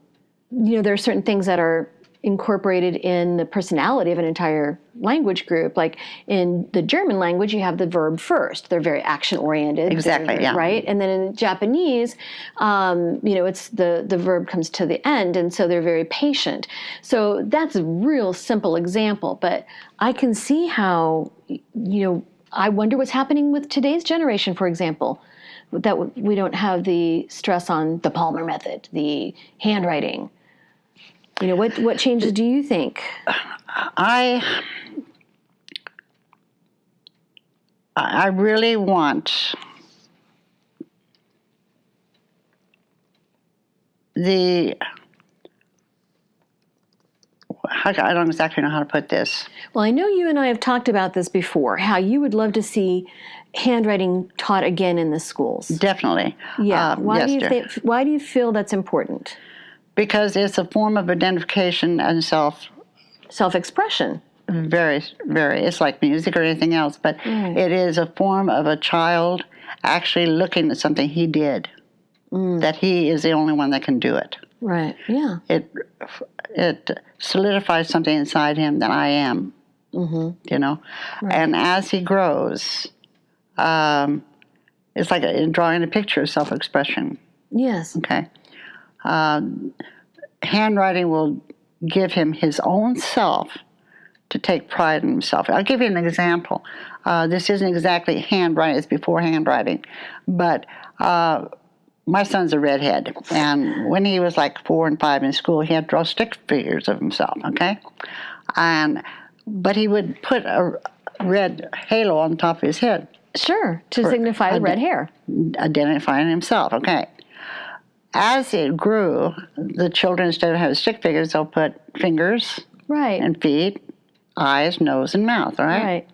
are certain things that are incorporated in the personality of an entire language group. Like in the German language, you have the verb first. They're very action-oriented. Exactly, yeah. Right? And then in Japanese, it's the verb comes to the end, and so they're very patient. So that's a real simple example, but I can see how, I wonder what's happening with today's generation, for example, that we don't have the stress on the Palmer method, the handwriting. What changes do you think? I really want I don't exactly know how to put this. Well, I know you and I have talked about this before, how you would love to see handwriting taught again in the schools. Definitely. Yeah. Why do you feel that's important? Because it's a form of identification and self-expression. Very, very. It's like music or anything else, but it is a form of a child actually looking at something he did. that he is the only one that can do it. Right. Yeah. It solidifies something inside him that I am. You know, Right. and as he grows, it's like drawing a picture of self-expression. Yes. Okay. Handwriting will give him his own self to take pride in himself. I'll give you an example. This isn't exactly handwriting, it's before handwriting. But my son's a redhead, and when he was like 4 and 5 in school, he had to draw stick figures of himself, okay? But he would put a red halo on top of his head. Sure, to signify the red hair. Identifying himself, okay. As it grew, the children, instead of having stick figures, they'll put fingers Right. and feet, eyes, nose, and mouth, all right? Right.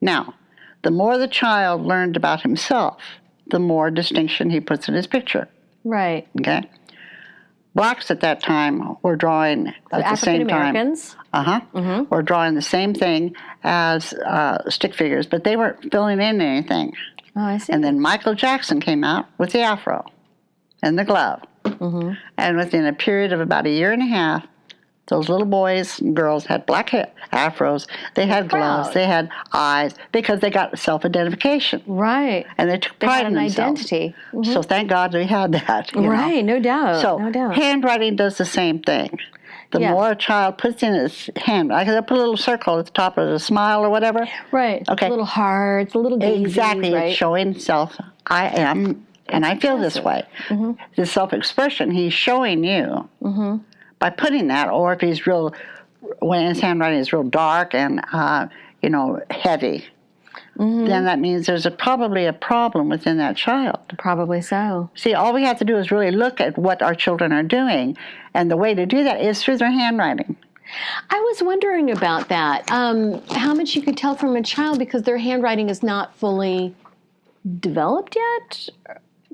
Now, the more the child learned about himself, the more distinction he puts in his picture, Right. okay? Blacks at that time were drawing at the same time. African-Americans. Were drawing the same thing as stick figures, but they weren't filling in anything. Oh, I see. And then Michael Jackson came out with the afro and the glove. And within a period of about a year and a half, those little boys and girls had black hair, afros, they had gloves, they had eyes, because they got self-identification. Right. And they took pride in an themselves. identity. So thank God we had that. You know? Right, no doubt. So no doubt. handwriting does the same thing. The more a child puts in his hand, I could put a little circle at the top of the smile or whatever. Right. Okay. Little hearts, little daisies. Exactly. Right? It's showing self, I am, and I feel this way. The self-expression, he's showing you by putting that, or if he's when his handwriting is real dark and, heavy, then that means there's probably a problem within that child. Probably so. See, all we have to do is really look at what our children are doing, and the way to do that is through their handwriting. I was wondering about that. How much you could tell from a child because their handwriting is not fully developed yet?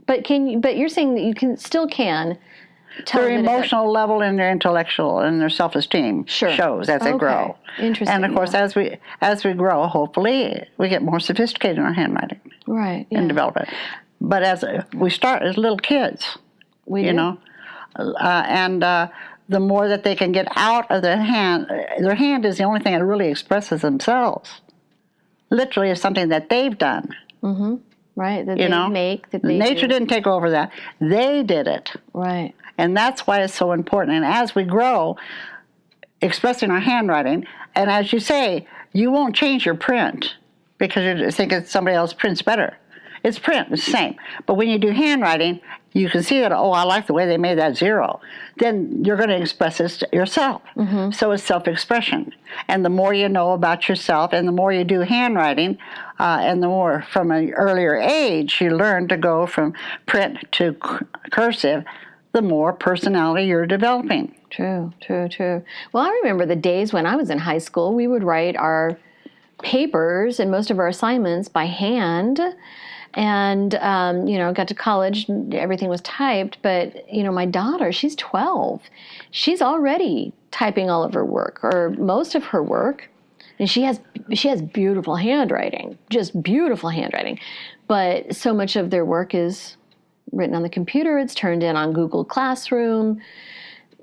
But you're saying that you still can tell Their emotional level and their intellectual and their self-esteem shows as they grow. Interesting. And of course, as we grow, hopefully, we get more sophisticated in our handwriting. Right. Yeah. And develop it. But as we start as little kids, the more that they can get out of their hand is the only thing that really expresses themselves. Literally, is something that they've done. Right. That they make. That they Nature do. didn't take over that; they did it. Right. And that's why it's so important. And as we grow, expressing our handwriting, and as you say, you won't change your print because you think it's somebody else's print's better. It's print, it's the same. But when you do handwriting, you can see that, I like the way they made that zero. Then you're going to express it yourself. So it's self-expression. And the more you know about yourself, and the more you do handwriting, and the more from an earlier age you learn to go from print to cursive, the more personality you're developing. True. Well, I remember the days when I was in high school, we would write our papers and most of our assignments by hand. And, got to college, everything was typed. But, my daughter, she's 12. She's already typing all of her work, or most of her work. And she has beautiful handwriting, just beautiful handwriting. But so much of their work is written on the computer. It's turned in on Google Classroom,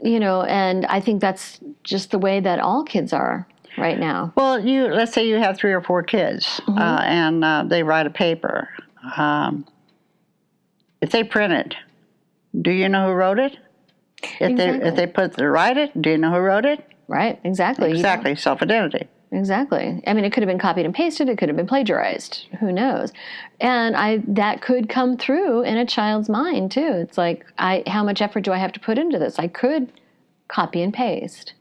and I think that's just the way that all kids are right now. Well, let's say you have 3 or 4 kids, and they write a paper. If they print it, do you know who wrote it? If they write it, do you know who wrote it? Right, exactly. Exactly, self-identity. Exactly. I mean, it could have been copied and pasted. It could have been plagiarized. Who knows? And that could come through in a child's mind too. It's like, how much effort do I have to put into this? I could copy and paste.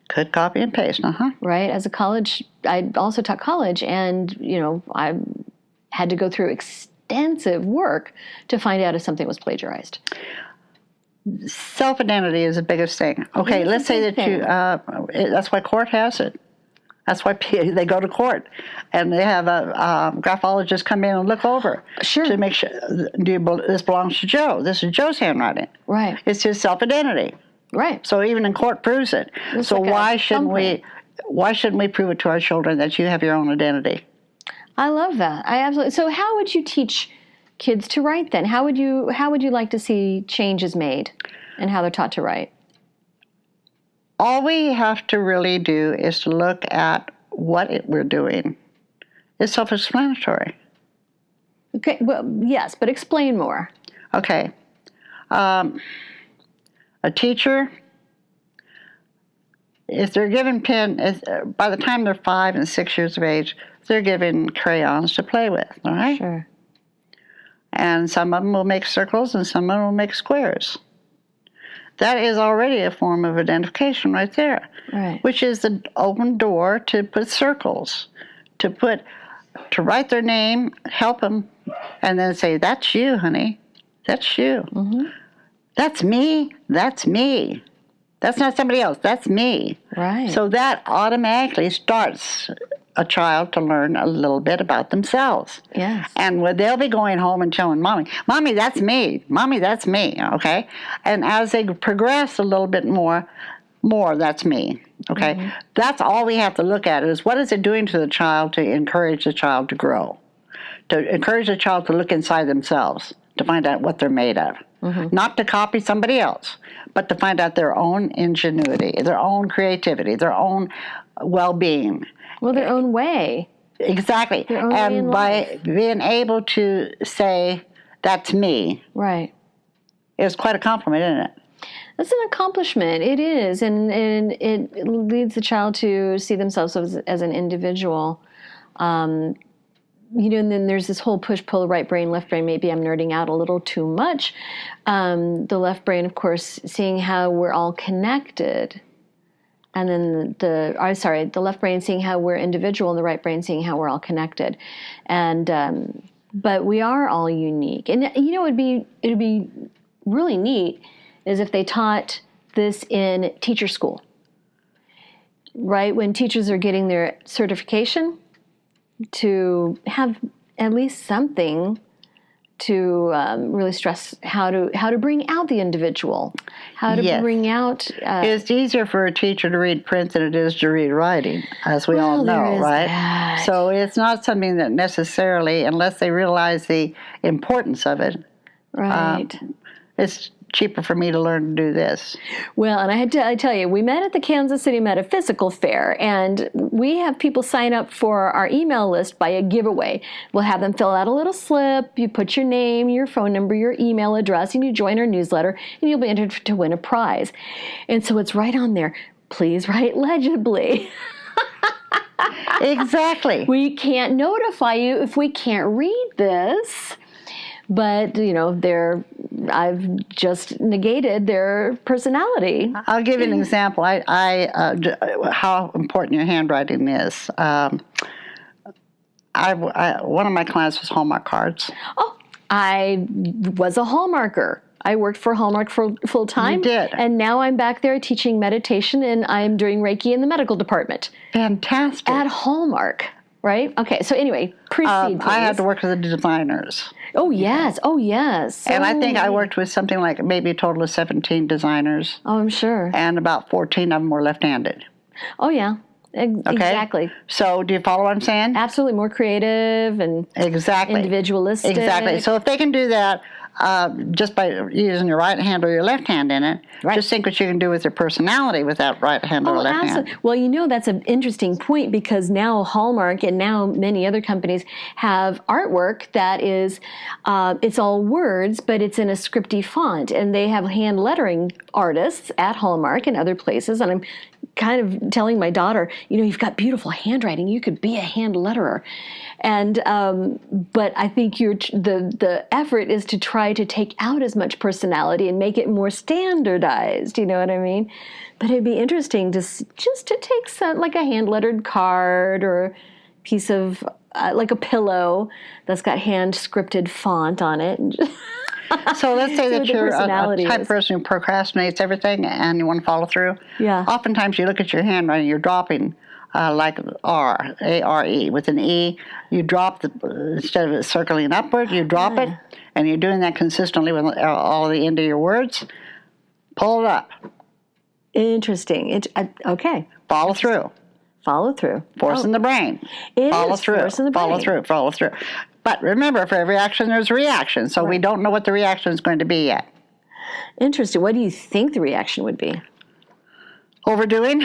Could copy and paste, Right. As a college, I also taught college, and I had to go through extensive work to find out if something was plagiarized. Self-identity is the biggest thing. Okay, let's say that that's why court has it. That's why they go to court, and they have a graphologist come in and look over to make sure this belongs to Joe. This is Joe's handwriting. Right. It's his self-identity. Right. So even in court proves it. It's so like why shouldn't we prove it to our children that you have your own identity? I love that. I absolutely. So how would you teach kids to write then? How would you like to see changes made and how they're taught to write? All we have to really do is to look at what we're doing. It's self-explanatory. Okay, well, yes, but explain more. Okay. A teacher, if they're given by the time they're 5 and 6 years of age, they're given crayons to play with, all right? Sure. And some of them will make circles and some of them will make squares. That is already a form of identification right there, right. Which is the open door to put circles, to write their name, help them, and then say, that's you, honey. That's you. Mm-hmm. That's me. That's me. That's not somebody else. That's me. Right. So that automatically starts a child to learn a little bit about themselves. Yes. And they'll be going home and telling Mommy, that's me. Mommy, that's me. Okay? And as they progress a little bit more, that's me. Okay? Mm-hmm. That's all we have to look at is what is it doing to the child to encourage the child to grow, to encourage the child to look inside themselves, to find out what they're made of. Mm-hmm. Not to copy somebody else, but to find out their own ingenuity, their own creativity, their own well-being. Well, their own way. Exactly. Their own and way in by life. being able to say, that's me, right, is quite a compliment, isn't it? That's an accomplishment. It is. And it leads the child to see themselves as an individual. And then there's this whole push-pull, right brain, left brain. Maybe I'm nerding out a little too much. The left brain, of course, seeing how we're all connected. And then the left brain seeing how we're individual, and the right brain seeing how we're all connected. And but we are all unique. And it'd be really neat is if they taught this in teacher school. Right? When teachers are getting their certification, to have at least something to really stress how to bring out the individual, how to bring out. It's easier for a teacher to read print than it is to read writing, as we all know, right? That. So it's not something that necessarily, unless they realize the importance of it, right? It's cheaper for me to learn to do this. Well, and I tell you, we met at the Kansas City Metaphysical Fair, and we have people sign up for our email list by a giveaway. We'll have them fill out a little slip. You put your name, your phone number, your email address, and you join our newsletter, and you'll be entered to win a prize. And so it's right on there. Please write legibly. Exactly. We can't notify you if we can't read this. But, I've just negated their personality. I'll give you an example. How important your handwriting is. One of my clients was Hallmark cards. Oh, I was a Hallmarker. I worked for Hallmark for full time. You did. And now I'm back there teaching meditation, and I'm doing Reiki in the medical department. Fantastic. At Hallmark. Right? Okay, so anyway, proceed, please. I had to work with the designers. Oh, yes. Oh, yes. And I think I worked with something like maybe a total of 17 designers. Oh, I'm sure. And about 14 of them were left-handed. Oh, yeah. Okay? Exactly. So do you follow what I'm saying? Absolutely. More creative and individualistic. Exactly. So if they can do that just by using your right hand or your left hand in it, just think what you can do with your personality with that right hand or left hand. Well, that's an interesting point, because now Hallmark and now many other companies have artwork that is, it's all words, but it's in a scripty font. And they have hand lettering artists at Hallmark and other places. And I'm kind of telling my daughter, you've got beautiful handwriting. You could be a hand letterer. And but I think the effort is to try to take out as much personality and make it more standardized. You know what I mean? But it'd be interesting to just to take some, like a hand lettered card or a piece of like a pillow that's got hand scripted font on it. And so let's say that you're a type of person who procrastinates everything and you want to follow through. Yeah. Oftentimes you look at your handwriting, you're dropping like R, A-R-E. With an E, you drop, instead of it circling upward, you drop it, and you're doing that consistently with all the end of your words. Pull it up. Interesting. Okay. Follow through. Follow through. Force in the brain. It Follow is through. force in the brain. Follow through. But remember, for every action, there's a reaction. So we don't know what the reaction is going to be yet. Interesting. What do you think the reaction would be? Overdoing.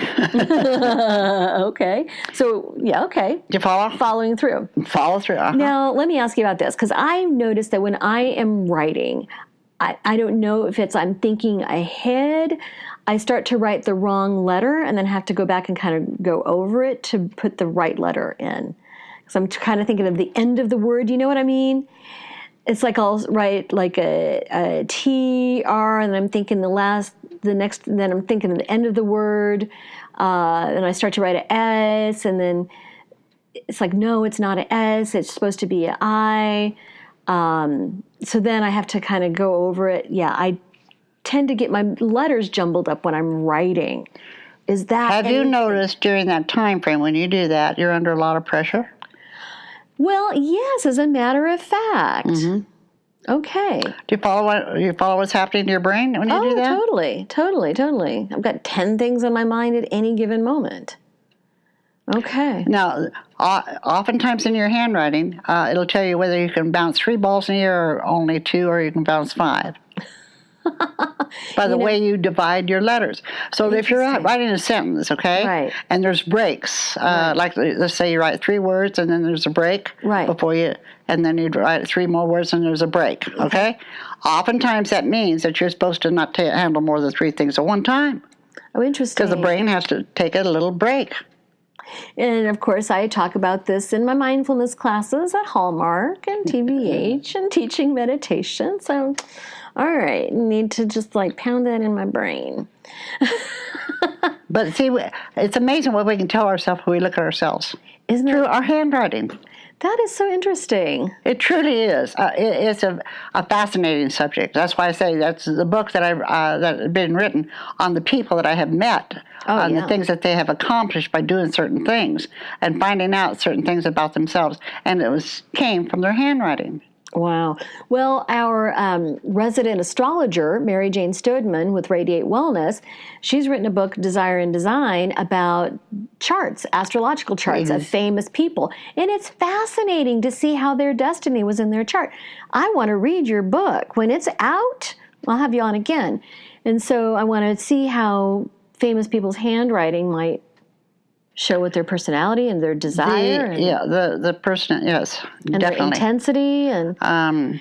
Okay. So, yeah, okay. Do you follow? Following through. Follow through. Now, let me ask you about this, because I noticed that when I am writing, I don't know if it's I'm thinking ahead. I start to write the wrong letter and then have to go back and kind of go over it to put the right letter in. Because I'm kind of thinking of the end of the word. You know what I mean? It's like I'll write like a T, R, and I'm thinking the next, and then I'm thinking of the end of the word. And I start to write an S, and then it's like, no, it's not an S. It's supposed to be an I. So then I have to kind of go over it. Yeah, I tend to get my letters jumbled up when I'm writing. Is that Have you noticed during that time frame when you do that, you're under a lot of pressure? Well, yes, as a matter of fact. Mm-hmm. Okay. Do you follow what's happening to your brain when you do that? Totally. I've got 10 things on my mind at any given moment. Okay. Now, oftentimes in your handwriting, it'll tell you whether you can bounce 3 balls in the air or only 2, or you can bounce 5. By the way you divide your letters. So if you're writing a sentence, okay, right, and there's breaks, like let's say you write 3 words and then there's a break before you, and then you write 3 more words and there's a break, okay? Oftentimes that means that you're supposed to not handle more than 3 things at one time. Oh, interesting. Because the brain has to take a little break. And of course, I talk about this in my mindfulness classes at Hallmark and TBH and teaching meditation. So, all right, need to just like pound that in my brain. But see, it's amazing what we can tell ourselves when we look at ourselves. Isn't it? Through our handwriting. That is so interesting. It truly is. It's a fascinating subject. That's why I say that's the book that that has been written on the people that I have met, on the things that they have accomplished by doing certain things and finding out certain things about themselves. And it came from their handwriting. Wow. Well, our resident astrologer, Mary Jane Stoedman with Radiate Wellness, she's written a book, Desire and Design, about charts, astrological charts of famous people. And it's fascinating to see how their destiny was in their chart. I want to read your book. When it's out, I'll have you on again. And so I want to see how famous people's handwriting might show with their personality and their desire. The person, yes, and definitely. Their intensity. And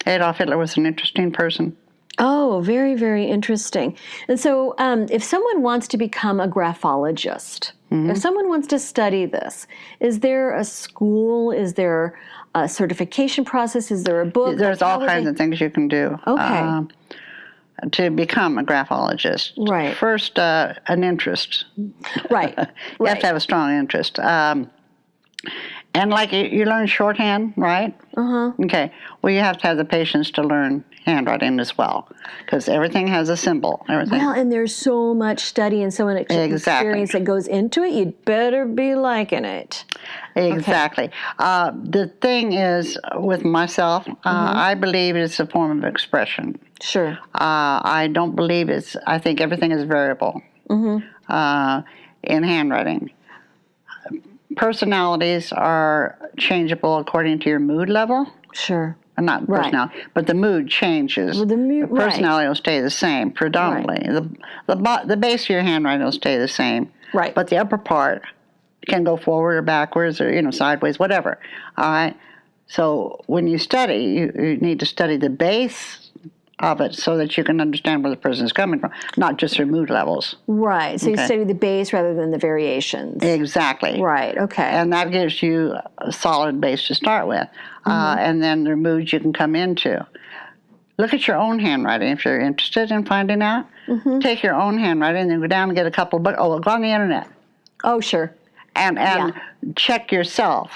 Adolf Hitler was an interesting person. Oh, very, very interesting. And so if someone wants to become a graphologist, if someone wants to study this, is there a school? Is there a certification process? Is there a book? There's all kinds of things you can do. Okay. To become a graphologist. Right. First, an interest. Right. You have to have a strong interest. And like you learn shorthand, right? Okay. Well, you have to have the patience to learn handwriting as well, because everything has a symbol. Everything. Well, and there's so much study and so much experience that goes into it. You'd better be liking it. Exactly. Okay. The thing is, with myself, I believe it's a form of expression. Sure. I don't believe I think everything is variable in handwriting. Personalities are changeable according to your mood level. Sure. Not personality, but the mood changes. Well, the personality will stay the same predominantly. Right. The base of your handwriting will stay the same. Right. But the upper part can go forward or backwards or sideways, whatever. All right. So when you study, you need to study the base of it so that you can understand where the person is coming from, not just their mood levels. Right. So you study the base rather than the variations. Exactly. Right. Okay. And that gives you a solid base to start with. And then their moods you can come into. Look at your own handwriting if you're interested in finding out. Take your own handwriting and then go down and get a couple of books. Oh, go on the internet. Oh, sure. And check yourself.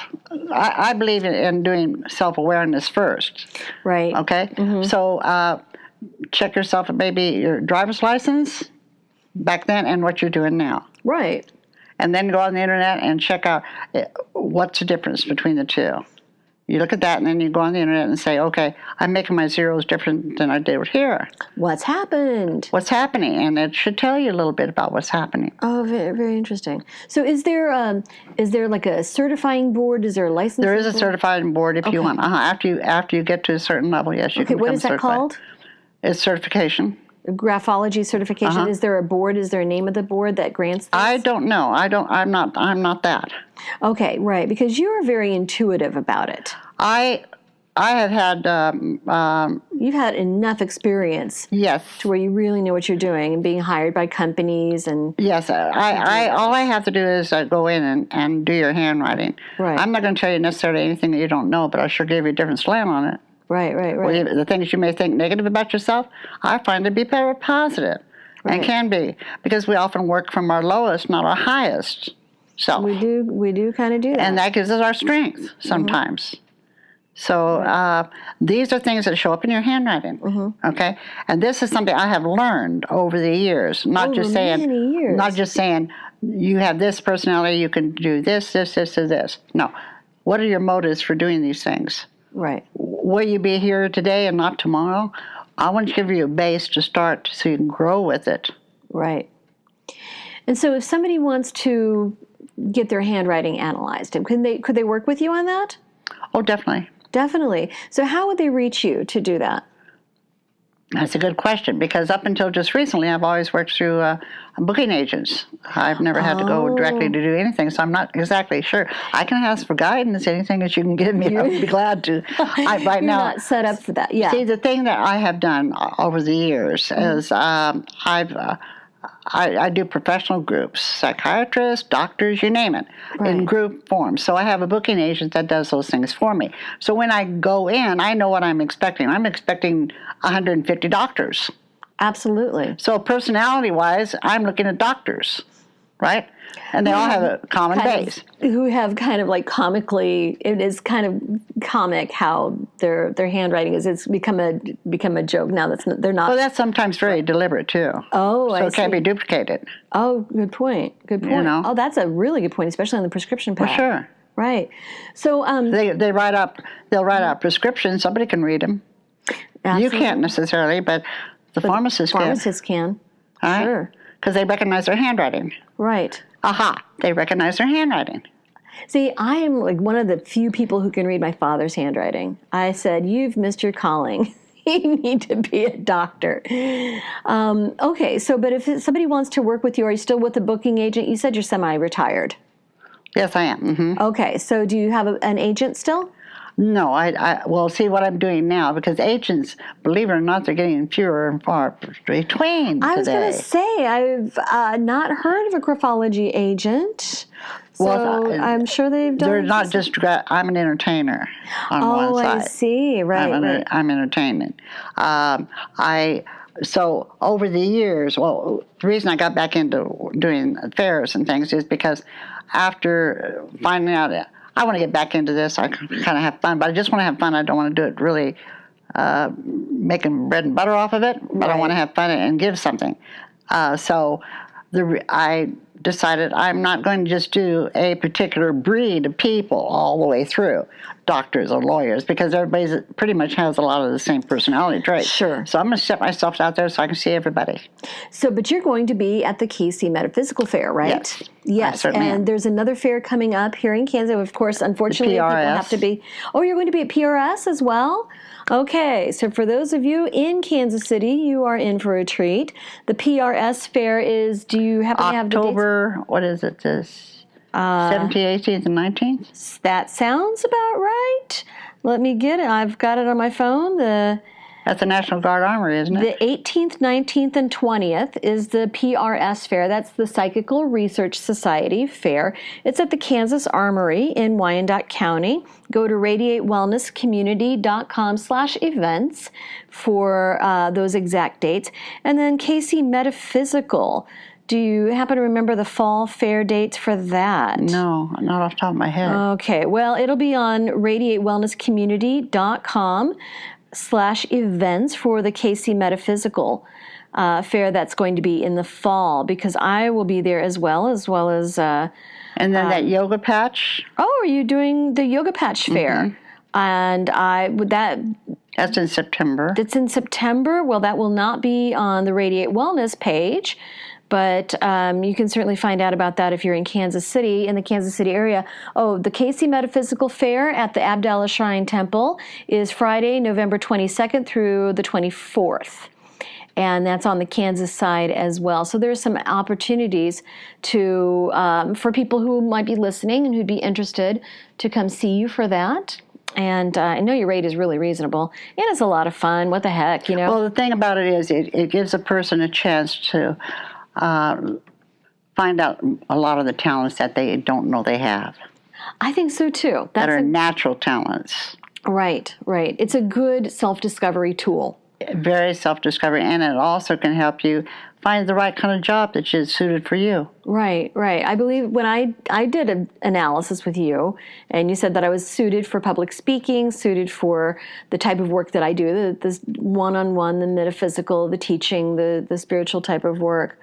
I believe in doing self-awareness first. Right. Okay? So check yourself at maybe your driver's license back then and what you're doing now. Right. And then go on the internet and check out what's the difference between the two. You look at that, and then you go on the internet and say, okay, I'm making my zeros different than I did here. What's happened? What's happening? And it should tell you a little bit about what's happening. Oh, very, very interesting. So is there like a certifying board? Is there a licensing There is a board? certifying board if you want. After you get to a certain level, yes, you can become what is that certified. called? It's certification. Graphology certification. Is there a board? Is there a name of the board that grants this? I don't know. I'm not that. Okay, right, because you are very intuitive about it. I have had You've had enough experience yes to where you really know what you're doing and being hired by companies and yes. I all I have to do is go in and do your handwriting. Right. I'm not going to tell you necessarily anything that you don't know, but I sure gave you a different slant on it. Right. Well, the things you may think negative about yourself, I find to be very positive, and can be, because we often work from our lowest, not our highest self. We do kind of do that. And that gives us our strength sometimes. So these are things that show up in your handwriting, okay? And this is something I have learned over the years, not just saying you have this personality, you can do this, or this. No. What are your motives for doing these things? Right. Will you be here today and not tomorrow? I want to give you a base to start so you can grow with it. Right. And so if somebody wants to get their handwriting analyzed, could they work with you on that? Oh, definitely. Definitely. So how would they reach you to do that? That's a good question, because up until just recently, I've always worked through booking agents. I've never had to go directly to do anything, so I'm not exactly sure. I can ask for guidance, anything that you can give me, I would be glad to. You're not set up for that, yeah. See, the thing that I have done over the years is I do professional groups, psychiatrists, doctors, you name it, in group form. So I have a booking agent that does those things for me. So when I go in, I know what I'm expecting. I'm expecting 150 doctors. Absolutely. So personality-wise, I'm looking at doctors, right? And they all have a common base. Who have kind of like comically, it is kind of comic how their handwriting is. It's become a joke now. They're not. Well, that's sometimes very deliberate too. Oh, so it can't be duplicated. Oh, good point. Good point. You know? Oh, that's a really good point, especially on the prescription pad. Well, sure. Right. So they write up. They'll write out prescriptions. Somebody can read them. Absolutely. You can't necessarily, but the pharmacist can. Pharmacists can. Right? Sure. Because they recognize their handwriting. Right. Aha! They recognize their handwriting. See, I am like one of the few people who can read my father's handwriting. I said, "You've missed your calling. You need to be a doctor." Okay, so but if somebody wants to work with you, are you still with a booking agent? You said you're semi-retired. Yes, I am. Mm-hmm. Okay, so do you have an agent still? No, well, see what I'm doing now, because agents, believe it or not, they're getting fewer and far between today. I was going to say, I've not heard of a graphology agent, so I'm sure they've done. They're not just, I'm an entertainer on one side. Oh, I see, right. I'm entertaining. So over the years, well, the reason I got back into doing fairs and things is because after finding out I want to get back into this, I kind of have fun, but I just want to have fun. I don't want to do it really making bread and butter off of it, but I want to have fun and give something. So I decided I'm not going to just do a particular breed of people all the way through, doctors or lawyers, because everybody pretty much has a lot of the same personality traits. Sure. So I'm going to set myself out there so I can see everybody. So, but you're going to be at the KC Metaphysical Fair, right? Yes. Yes, I certainly am. There's another fair coming up here in Kansas. Of course, unfortunately, people have to be. Oh, you're going to be at PRS as well? Okay, so for those of you in Kansas City, you are in for a treat. The PRS fair is, do you happen to have the dates? October, what is it, this 17th, 18th, and 19th? That sounds about right. Let me get it. I've got it on my phone. That's the National Guard Armory, isn't it? The 18th, 19th, and 20th is the PRS Fair. That's the Psychical Research Society Fair. It's at the Kansas Armory in Wyandotte County. Go to radiatewellnesscommunity.com/events for those exact dates. And then KC Metaphysical. Do you happen to remember the fall fair dates for that? No, not off the top of my head. Okay, well, it'll be on radiatewellnesscommunity.com/events for the KC Metaphysical fair that's going to be in the fall, because I will be there as well as and then that yoga patch. Oh, are you doing the yoga patch fair? And That's in September. That's in September. Well, that will not be on the Radiate Wellness page, but you can certainly find out about that if you're in Kansas City, in the Kansas City area. Oh, the Casey Metaphysical Fair at the Abdallah Shrine Temple is Friday, November 22nd through the 24th. And that's on the Kansas side as well. So there's some opportunities to for people who might be listening and who'd be interested to come see you for that. And I know your rate is really reasonable, and it's a lot of fun. What the heck, Well, the thing about it is it gives a person a chance to find out a lot of the talents that they don't know they have. I think so, too. That are natural talents. Right. It's a good self-discovery tool. Very self-discovery, and it also can help you find the right kind of job that is suited for you. Right. I believe when I did an analysis with you, and you said that I was suited for public speaking, suited for the type of work that I do, the one-on-one, the metaphysical, the teaching, the spiritual type of work.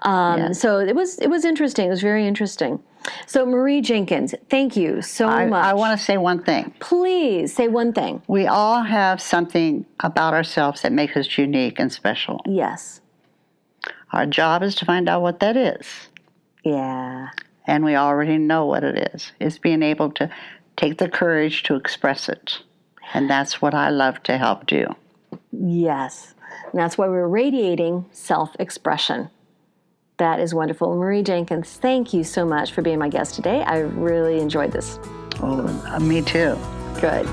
Yes. So it was interesting. It was very interesting. So Marie Jenkins, thank you so much. I want to say one thing. Please say one thing. We all have something about ourselves that makes us unique and special. Yes. Our job is to find out what that is. Yeah. And we already know what it is. It's being able to take the courage to express it. And that's what I love to help do. Yes. And that's why we're radiating self-expression. That is wonderful. Marie Jenkins, thank you so much for being my guest today. I really enjoyed this. Oh, me too. Good.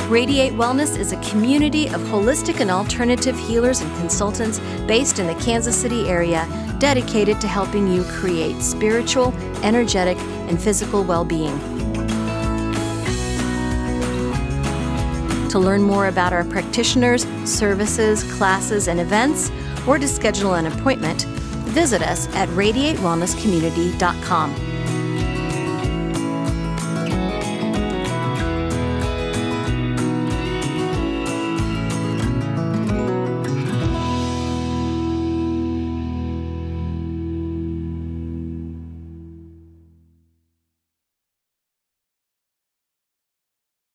Radiate Wellness is a community of holistic and alternative healers and consultants based in the Kansas City area, dedicated to helping you create spiritual, energetic, and physical well-being. To learn more about our practitioners, services, classes, and events, or to schedule an appointment, visit us at radiatewellnesscommunity.com.